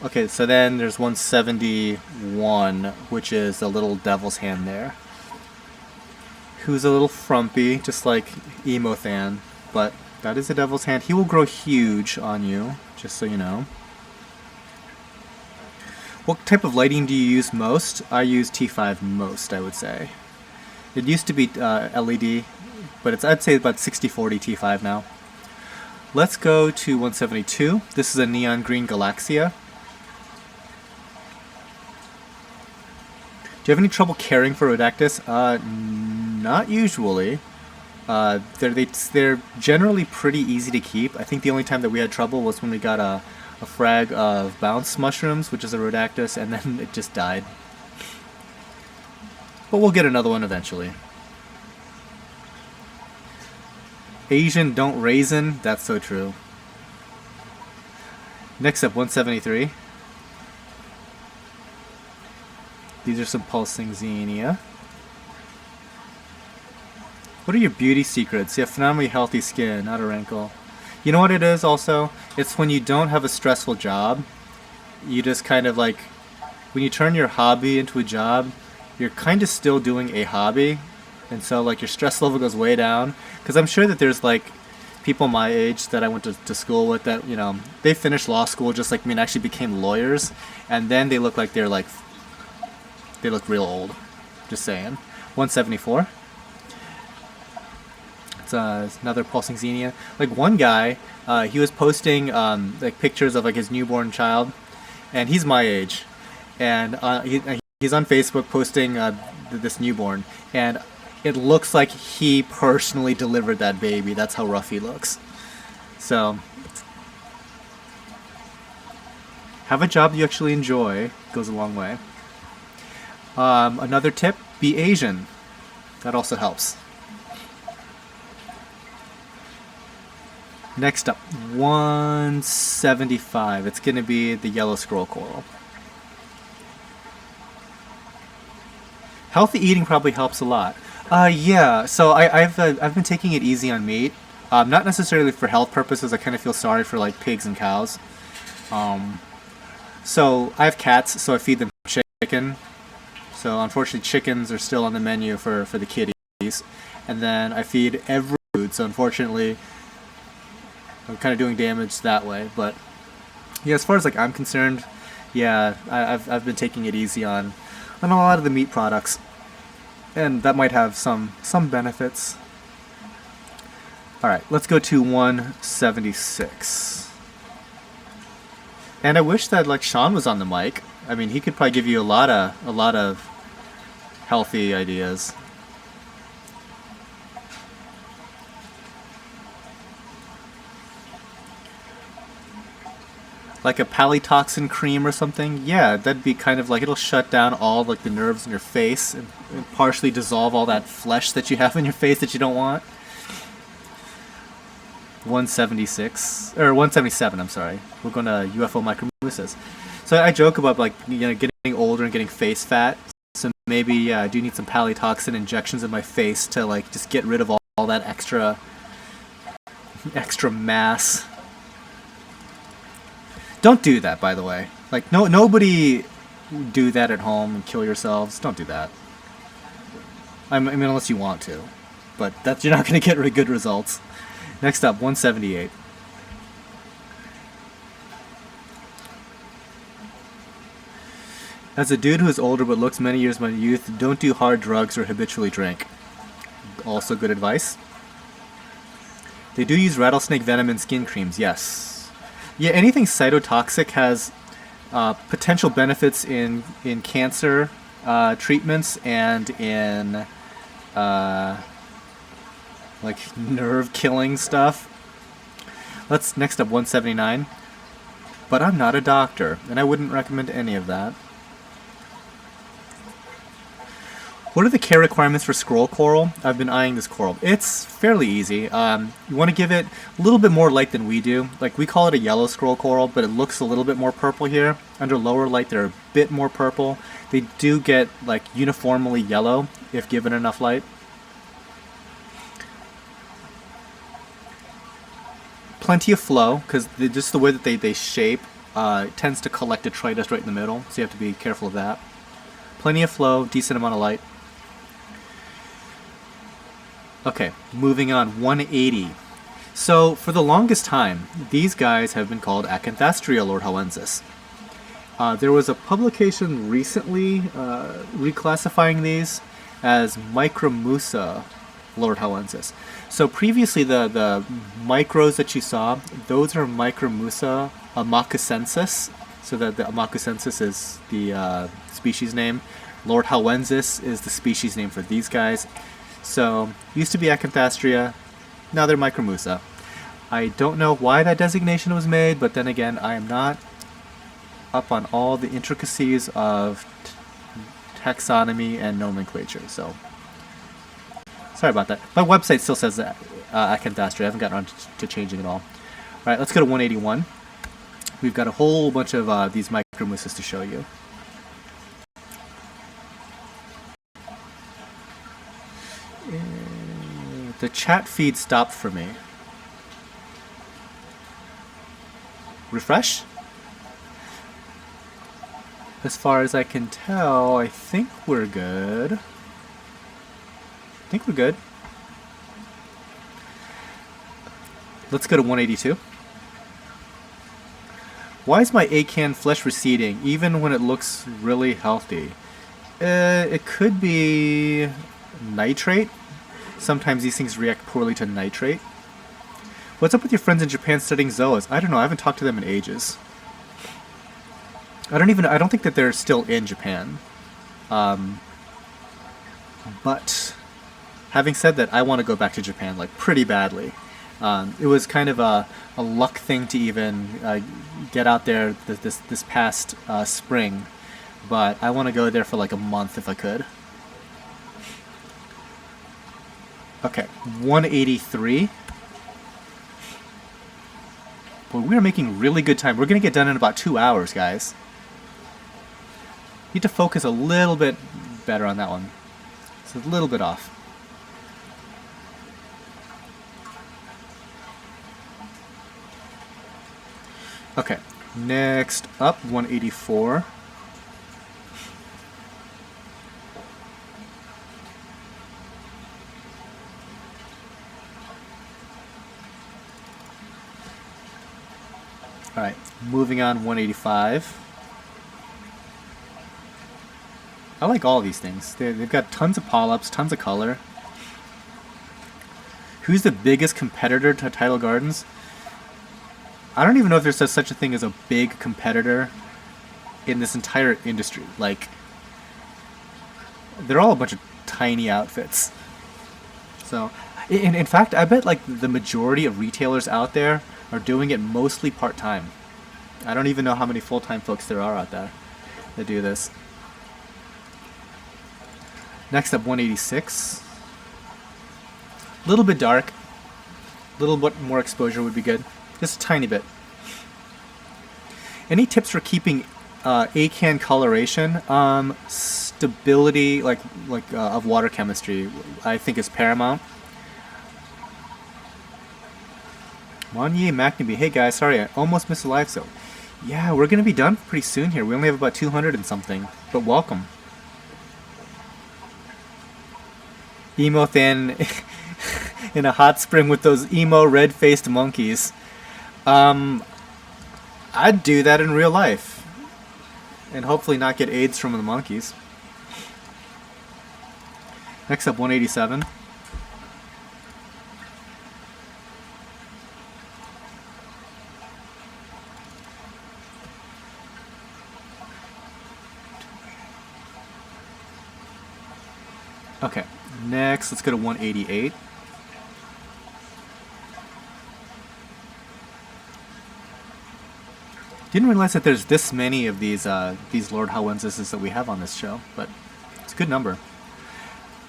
Okay, so then there's 171, which is the little devil's hand there. Who's a little frumpy, just like Emothan, but that is a devil's hand. He will grow huge on you, just so you know. What type of lighting do you use most? I use T5 most, I would say. It used to be LED, but I'd say about 60-40 T5 now. Let's go to 172. This is a neon green Galaxia. Do you have any trouble caring for Rodactus? Not usually. They're generally pretty easy to keep. I think the only time that we had trouble was when we got a frag of bounce mushrooms, which is a Rodactus, and then it just died. But we'll get another one eventually. Asian don't raisin. That's so true. Next up, 173. These are some pulsing Xenia. What are your beauty secrets? You have phenomenally healthy skin, not a wrinkle. You know what it is also? It's when you don't have a stressful job. You just kind of like, when you turn your hobby into a job, you're kind of still doing a hobby. And so like your stress level goes way down. Because I'm sure that there's like people my age that I went to school with that, you know, they finished law school just like me and actually became lawyers. And then they look like they look real old. Just saying. 174. It's another pulsing Xenia. Like one guy, he was posting like pictures of like his newborn child, and he's my age, and he's on Facebook posting this newborn, and it looks like he personally delivered that baby. That's how rough he looks. So have a job you actually enjoy. Goes a long way. Another tip, be Asian. That also helps. Next up, 175. It's going to be the yellow scroll coral. Healthy eating probably helps a lot. Yeah, so I've been taking it easy on meat. Not necessarily for health purposes. I kind of feel sorry for like pigs and cows. So I have cats, so I feed them chicken. So unfortunately chickens are still on the menu for the kitties. And then I feed every food, so unfortunately I'm kind of doing damage that way. But yeah, as far as like I'm concerned, yeah, I've been taking it easy on a lot of the meat products. And that might have some benefits. Alright, let's go to 176. And I wish that like Sean was on the mic. I mean, he could probably give you a lot of healthy ideas. Like a palitoxin cream or something, yeah, that'd be kind of like, it'll shut down all like the nerves in your face and partially dissolve all that flesh that you have in your face that you don't want. 176 or 177, I'm sorry. We're going to UFO micromucus. So I joke about like, you know, getting older and getting face fat. So maybe I do need some palitoxin injections in my face to like just get rid of all that extra mass. Don't do that, by the way. Like, nobody do that at home and kill yourselves. Don't do that. I mean, unless you want to. But you're not going to get really good results. Next up, 178. As a dude who is older but looks many years my youth, don't do hard drugs or habitually drink. Also good advice. They do use rattlesnake venom in skin creams, yes. Yeah, anything cytotoxic has potential benefits in cancer treatments and in like nerve killing stuff. Next up 179. But I'm not a doctor, and I wouldn't recommend any of that. What are the care requirements for scroll coral? I've been eyeing this coral. It's fairly easy. You want to give it a little bit more light than we do. Like, we call it a yellow scroll coral, but it looks a little bit more purple here. Under lower light, they're a bit more purple. They do get, like, uniformly yellow if given enough light. Plenty of flow, because just the way that they shape, it tends to collect detritus right in the middle, so you have to be careful of that. Plenty of flow, decent amount of light. Okay, moving on, 180. So for the longest time, these guys have been called Acanthastria lordhowensis. There was a publication recently reclassifying these as Micromusa lordhowensis. So previously the micros that you saw, those are Micromusa amacucensis. So that the amacucensis is the species name. Lordhowensis is the species name for these guys. So used to be Acanthastria, now they're Micromusa. I don't know why that designation was made, but then again, I am not up on all the intricacies of taxonomy and nomenclature, so sorry about that. My website still says that Acanthastria. I haven't gotten around to changing it all. Alright, let's go to 181. We've got a whole bunch of these Micromusas to show you. The chat feed stopped for me. Refresh? As far as I can tell, I think we're good. Let's go to 182. Why is my acan flesh receding even when it looks really healthy? It could be nitrate. Sometimes these things react poorly to nitrate. What's up with your friends in Japan studying zoas? I don't know, I haven't talked to them in ages. I don't think that they're still in Japan. But having said that, I want to go back to Japan, like, pretty badly. It was kind of a luck thing to even get out there this past spring. But I want to go there for like a month if I could. Okay, 183. Boy, we are making really good time. We're going to get done in about 2 hours, guys. Need to focus a little bit better on that one. It's a little bit off. Okay, next up, 184. Alright, moving on, 185. I like all these things. They've got tons of polyps, tons of color. Who's the biggest competitor to Tidal Gardens? I don't even know if there's such a thing as a big competitor in this entire industry. Like, they're all a bunch of tiny outfits. So, in fact, I bet like the majority of retailers out there are doing it mostly part-time. I don't even know how many full-time folks there are out there that do this. Next up, 186. A little bit dark. A little bit more exposure would be good. Just a tiny bit. Any tips for keeping acan coloration? Stability, of water chemistry, I think is paramount. Monye McNaby, hey guys, sorry I almost missed a live show. Yeah, we're gonna be done pretty soon here. We only have about 200 and something, but welcome. Emo Thin in a hot spring with those emo red-faced monkeys. I'd do that in real life. And hopefully not get AIDS from the monkeys. Next up, 187. Okay, next let's go to 188. Didn't realize that there's this many of these lordhowensises that we have on this show, but it's a good number.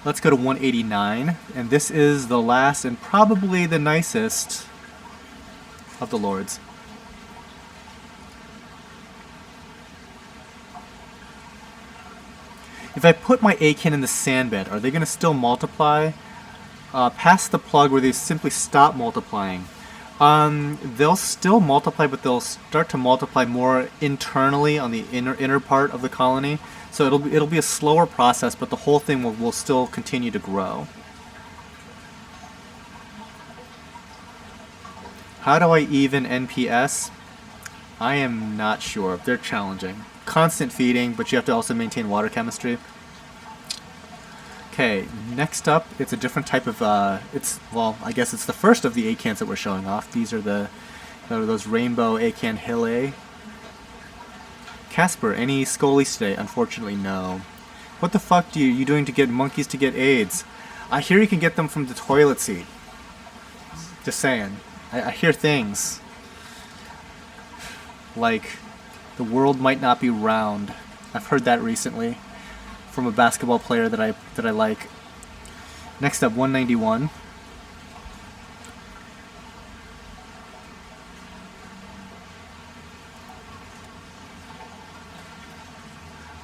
Let's go to 189, and this is the last and probably the nicest of the lords. If I put my acan in the sand bed, are they going to still multiply? Past the plug where they simply stop multiplying. They'll still multiply, but they'll start to multiply more internally on the inner part of the colony. So it'll be a slower process, but the whole thing will still continue to grow. How do I even NPS? I am not sure. They're challenging. Constant feeding, but you have to also maintain water chemistry. Okay, next up, it's a different type of, well, I guess it's the first of the acants that we're showing off. These are those rainbow acan Hillae. Casper, any Scolies today? Unfortunately, no. What the fuck are you doing to get monkeys to get AIDS? I hear you can get them from the toilet seat. Just saying. I hear things. Like, the world might not be round. I've heard that recently from a basketball player that I like. Next up, 191.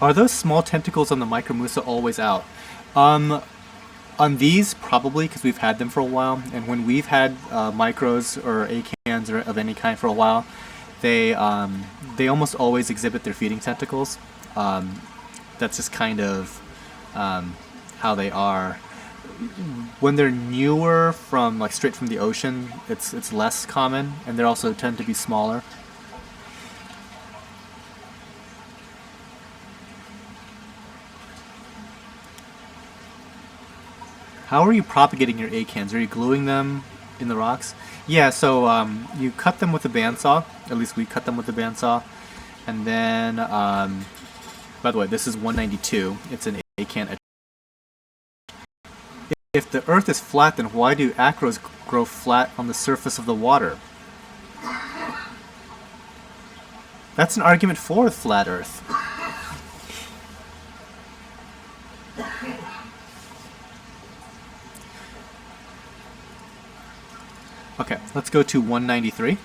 Are those small tentacles on the Micromusa always out? On these, probably, because we've had them for a while, and when we've had micros or acans or of any kind for a while, they almost always exhibit their feeding tentacles. That's just kind of how they are. When they're newer, from like straight from the ocean, it's less common, and they also tend to be smaller. How are you propagating your acans? Are you gluing them in the rocks? Yeah, so you cut them with a bandsaw. At least we cut them with a bandsaw. And then, by the way, this is 192. It's an acan. If the earth is flat, then why do acros grow flat on the surface of the water? That's an argument for the flat earth. Okay, let's go to 193.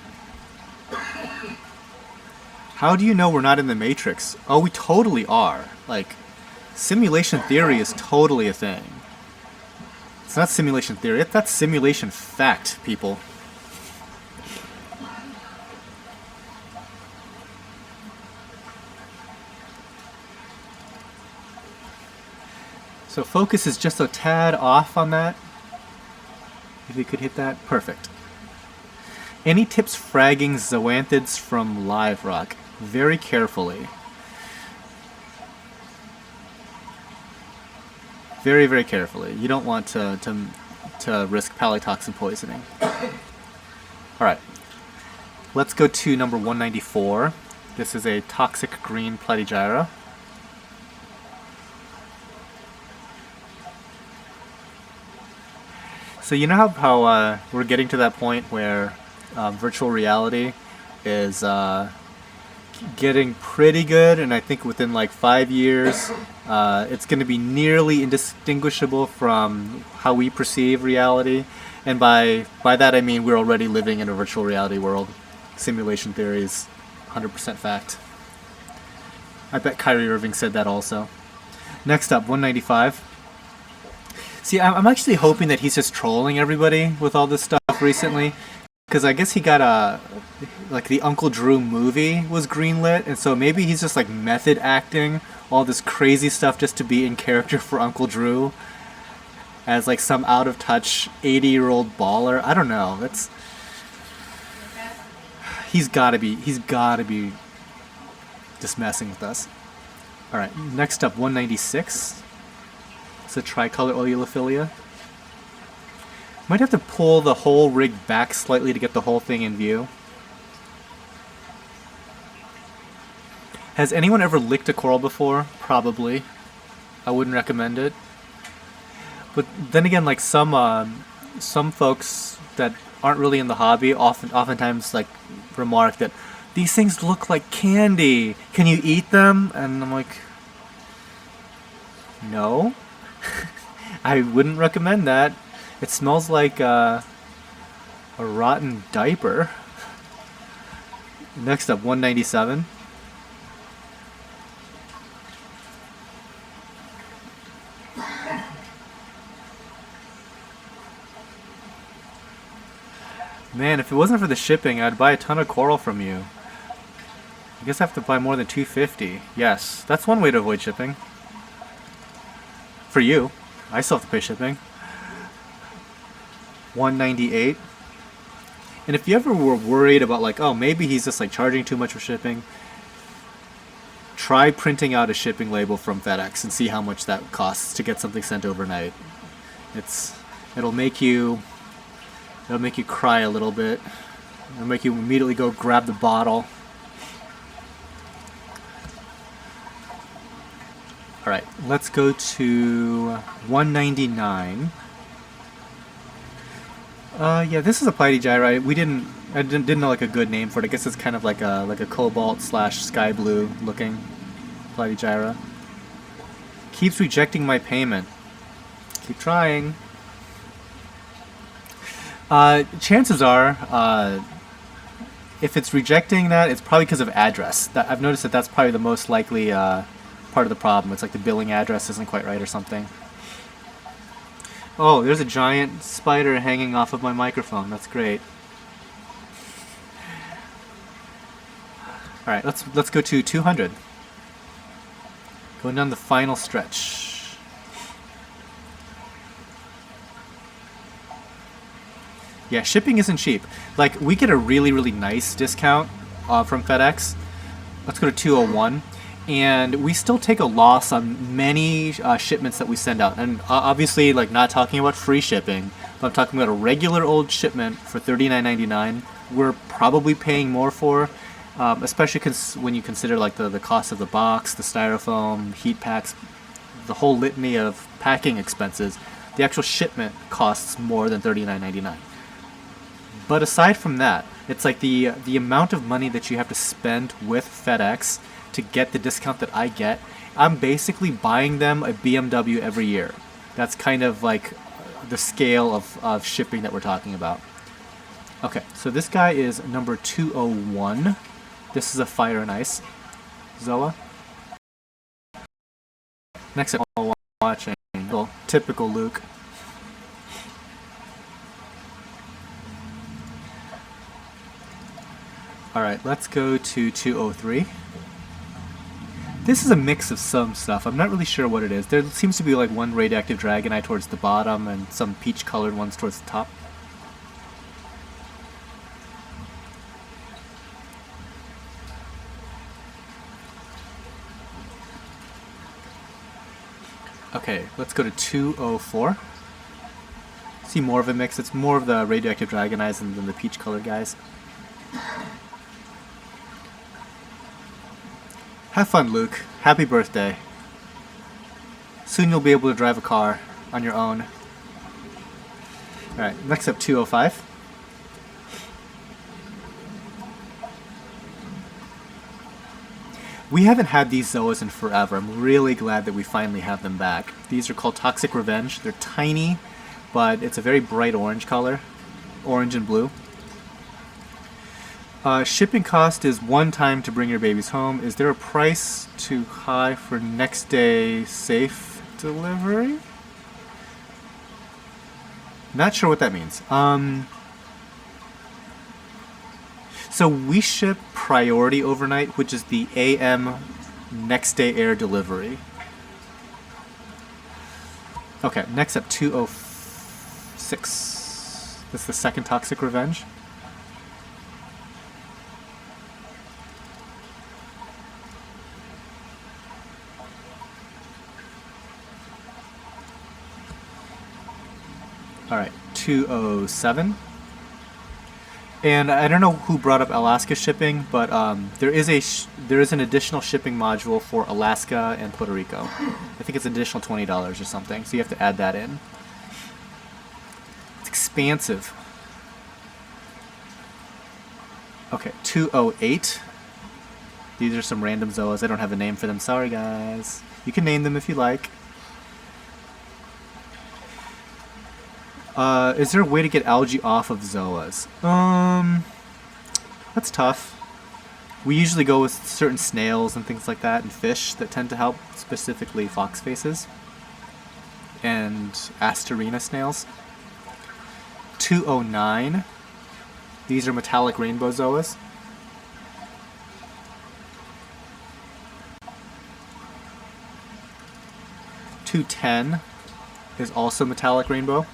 How do you know we're not in the Matrix? Oh, we totally are. Like, simulation theory is totally a thing. It's not simulation theory, that's simulation fact, people. So focus is just a tad off on that. If you could hit that, perfect. Any tips fragging zoanthids from live rock? Very carefully. Very, very carefully. You don't want to risk palytoxin poisoning. Alright. Let's go to number 194. This is a toxic green platygyra. So you know how we're getting to that point where virtual reality is getting pretty good, and I think within like 5 years it's going to be nearly indistinguishable from how we perceive reality. And by that I mean we're already living in a virtual reality world. Simulation theory is 100% fact. I bet Kyrie Irving said that also. Next up, 195. See, I'm actually hoping that he's just trolling everybody with all this stuff recently, because I guess he got like the Uncle Drew movie was greenlit, and so maybe he's just like method acting all this crazy stuff just to be in character for Uncle Drew as like some out of touch 80-year-old baller. I don't know. He's gotta be just messing with us. All right, next up, 196. It's a tricolor oleophilia. Might have to pull the whole rig back slightly to get the whole thing in view. Has anyone ever licked a coral before? Probably. I wouldn't recommend it. But then again, like some folks that aren't really in the hobby oftentimes like remark that these things look like candy. Can you eat them? And I'm like, no. I wouldn't recommend that. It smells like a rotten diaper. Next up, 197. Man, man, if it wasn't for the shipping, I'd buy a ton of coral from you. I guess I have to buy more than $250. Yes, that's one way to avoid shipping. For you. I still have to pay shipping. $198. And if you ever were worried about like, oh, maybe he's just like charging too much for shipping, try printing out a shipping label from FedEx and see how much that costs to get something sent overnight. It'll make you cry a little bit. It'll make you immediately go grab the bottle. All right, let's go to $199. Yeah, this is a Platygyra. I didn't know like a good name for it. I guess it's kind of like a cobalt / sky blue looking Platygyra. Keeps rejecting my payment. Keep trying. Chances are, if it's rejecting that, it's probably because of address. I've noticed that that's probably the most likely part of the problem. It's like the billing address isn't quite right or something. Oh, there's a giant spider hanging off of my microphone. That's great. All right, let's go to 200. Going down the final stretch. Yeah, shipping isn't cheap. Like, we get a really, really nice discount from FedEx. Let's go to 201. And we still take a loss on many shipments that we send out. And obviously, like, not talking about free shipping, but I'm talking about a regular old shipment for $39.99. We're probably paying more for, especially when you consider like the cost of the box, the styrofoam, heat packs, the whole litany of packing expenses. The actual shipment costs more than $39.99. But aside from that, it's like the amount of money that you have to spend with FedEx to get the discount that I get. I'm basically buying them a BMW every year. That's kind of like the scale of shipping that we're talking about. Okay, so this guy is number 201. This is a Fire and Ice Zoa. Next up, I'm watching typical Luke. Alright, let's go to 203. This is a mix of some stuff. I'm not really sure what it is. There seems to be like one radioactive dragonite towards the bottom and some peach-colored ones towards the top. Okay, let's go to 204. See more of a mix. It's more of the radioactive dragonites than the peach-colored guys. Have fun, Luke. Happy birthday. Soon you'll be able to drive a car on your own. Alright, next up 205. We haven't had these Zoas in forever. I'm really glad that we finally have them back. These are called Toxic Revenge. They're tiny, but it's a very bright orange color. Orange and blue. Shipping cost is one time to bring your babies home. Is there a price too high for next day safe delivery? Not sure what that means. So we ship priority overnight, which is the AM next day air delivery. Okay, next up 206. This is the second Toxic Revenge. Alright, 207. And I don't know who brought up Alaska shipping, but there is an additional shipping module for Alaska and Puerto Rico. I think it's an additional $20 or something, so you have to add that in. It's expansive. Okay, 208. These are some random Zoas. I don't have a name for them. Sorry, guys. You can name them if you like. Is there a way to get algae off of Zoas? That's tough. We usually go with certain snails and things like that, and fish that tend to help, specifically fox faces and Asterina snails. 209. These are metallic rainbow zoas. .210 is also metallic rainbow.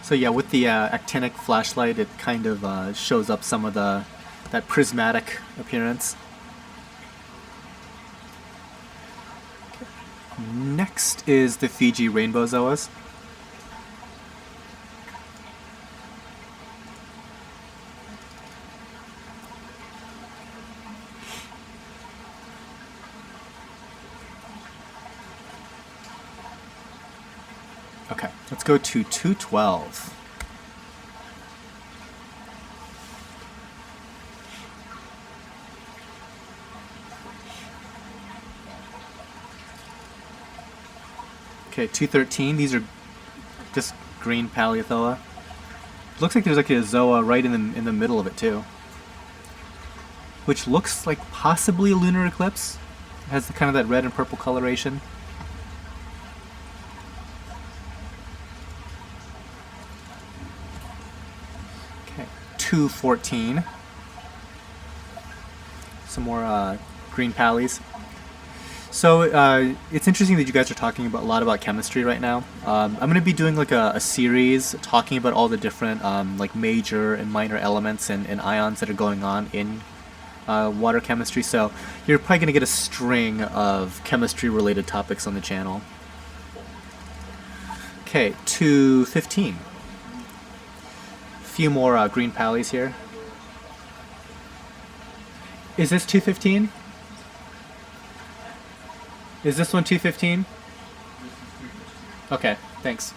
So yeah, with the actinic flashlight, it kind of shows up some of that prismatic appearance. Next is the Fiji rainbow zoas. Okay, let's go to 212. Okay, 213. These are just green Paleothoa. Looks like there's like a zoa right in the middle of it too, which looks like possibly a lunar eclipse. It has kind of that red and purple coloration. Okay, 214. Some more green pallies. So it's interesting that you guys are talking a lot about chemistry right now. I'm going to be doing like a series talking about all the different like major and minor elements and ions that are going on in water chemistry. So you're probably going to get a string of chemistry related topics on the channel. Okay, 215. A few more green pallies here. Is this 215? Is this one 215? Okay, thanks.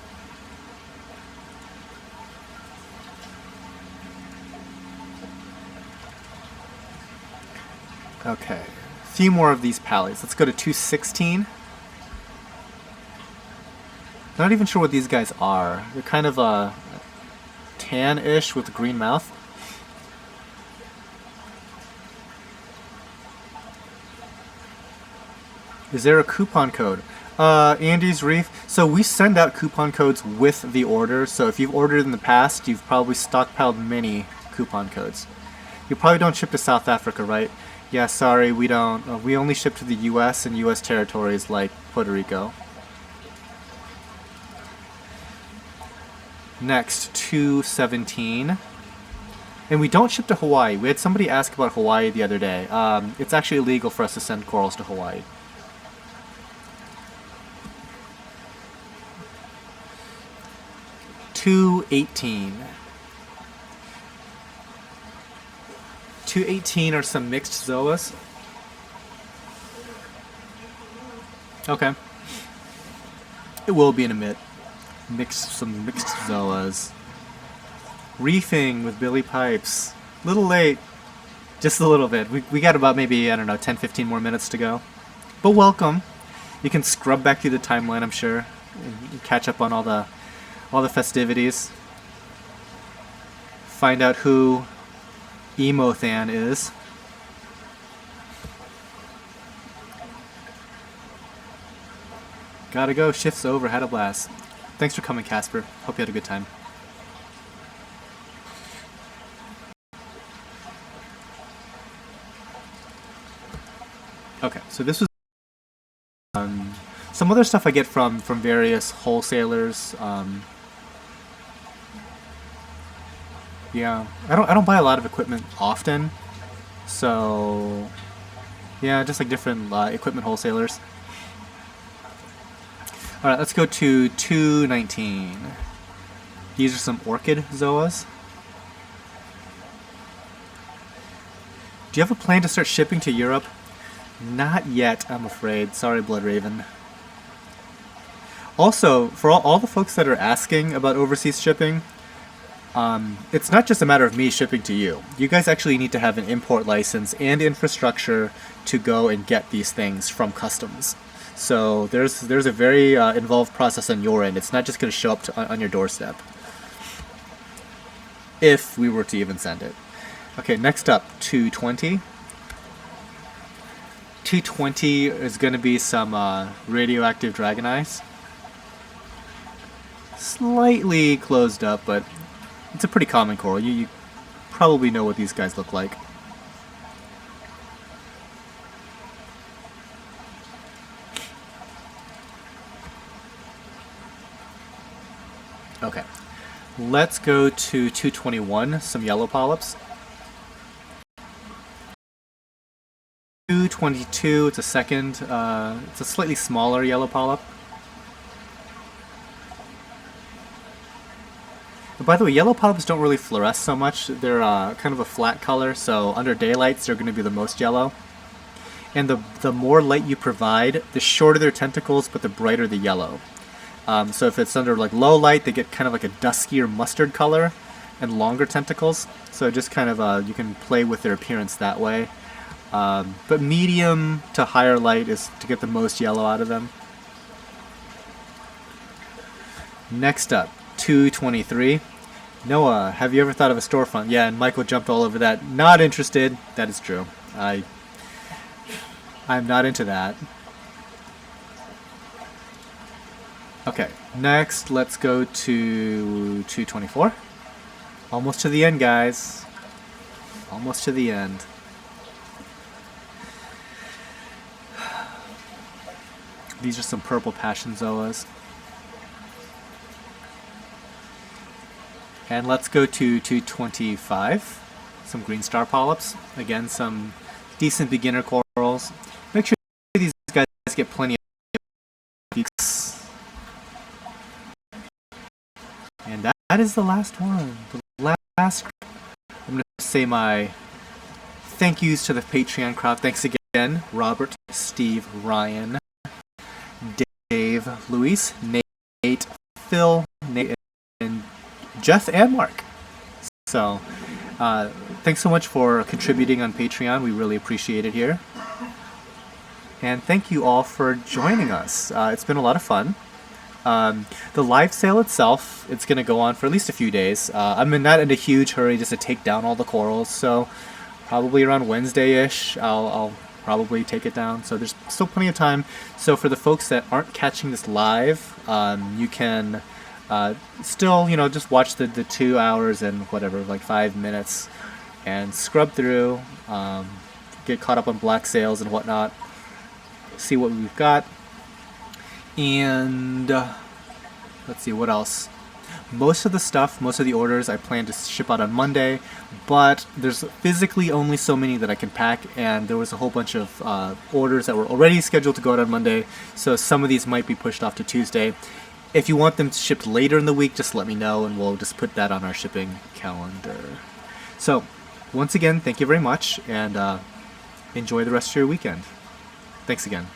Okay, a few more of these pallies. Let's go to 216. Not even sure what these guys are. They're kind of tan-ish with a green mouth. Is there a coupon code? Andy's Reef. So we send out coupon codes with the order. So if you've ordered in the past, you've probably stockpiled many coupon codes. You probably don't ship to South Africa, right? Yeah, sorry, we don't. We only ship to the US and US territories like Puerto Rico. Next, 217. And we don't ship to Hawaii. We had somebody ask about Hawaii the other day. It's actually illegal for us to send corals to Hawaii. 218. 218 are some mixed zoas. Okay. It will be in a bit. Some mixed zoas. Reefing with Billy Pipes. Little late. Just a little bit. We got about maybe, I don't know, 10-15 more minutes to go. But welcome. You can scrub back through the timeline, I'm sure, and catch up on all the festivities. Find out who Emothan is. Gotta go, shift's over, had a blast. Thanks for coming, Casper. Hope you had a good time. Okay, so this was some other stuff I get from various wholesalers. Yeah, I don't buy a lot of equipment often, so yeah, just like different equipment wholesalers. All right, let's go to 219. These are some orchid zoas. Do you have a plan to start shipping to Europe? Not yet, I'm afraid. Sorry, Blood Raven. Also, for all the folks that are asking about overseas shipping, it's not just a matter of me shipping to you. You guys actually need to have an import license and infrastructure to go and get these things from customs. So there's a very involved process on your end. It's not just going to show up on your doorstep. If we were to even send it. Okay, next up, 220. 220 is going to be some radioactive dragon eyes. slightly closed up, but it's a pretty common coral. You probably know what these guys look like. Okay, let's go to 221, some yellow polyps. 222, it's a second, it's a slightly smaller yellow polyp. By the way, yellow polyps don't really fluoresce so much. They're kind of a flat color, so under daylights they're going to be the most yellow. And the more light you provide, the shorter their tentacles, but the brighter the yellow. So if it's under like low light, they get kind of like a duskier mustard color and longer tentacles. So just kind of you can play with their appearance that way. But medium to higher light is to get the most yellow out of them. Next up, 223. Noah, have you ever thought of a storefront? Yeah, and Michael jumped all over that. Not interested. That is true. I'm not into that. Okay, next let's go to 224. Almost to the end, guys. Almost to the end. These are some purple passion zoas. And let's go to 225. Some green star polyps. Again, some decent beginner corals. Make sure these guys get plenty of weeks. And that is the last one. The last. I'm going to say my thank yous to the Patreon crowd. Thanks again, Robert, Steve, Ryan, Dave, Luis, Nate, Phil, Nate, and Jeff and Mark. So, thanks so much for contributing on Patreon. We really appreciate it here. And thank you all for joining us. It's been a lot of fun. The live sale itself, it's going to go on for at least a few days. I'm not in a huge hurry just to take down all the corals, so probably around Wednesday-ish I'll probably take it down. So there's still plenty of time. So for the folks that aren't catching this live, you can still, just watch the 2 hours and whatever, like 5 minutes, and scrub through, get caught up on black sales and whatnot, see what we've got. And let's see what else. Most of the orders I plan to ship out on Monday, but there's physically only so many that I can pack, and there was a whole bunch of orders that were already scheduled to go out on Monday, so some of these might be pushed off to Tuesday. If you want them shipped later in the week, just let me know and we'll just put that on our shipping calendar. So, once again, thank you very much, and enjoy the rest of your weekend. Thanks again.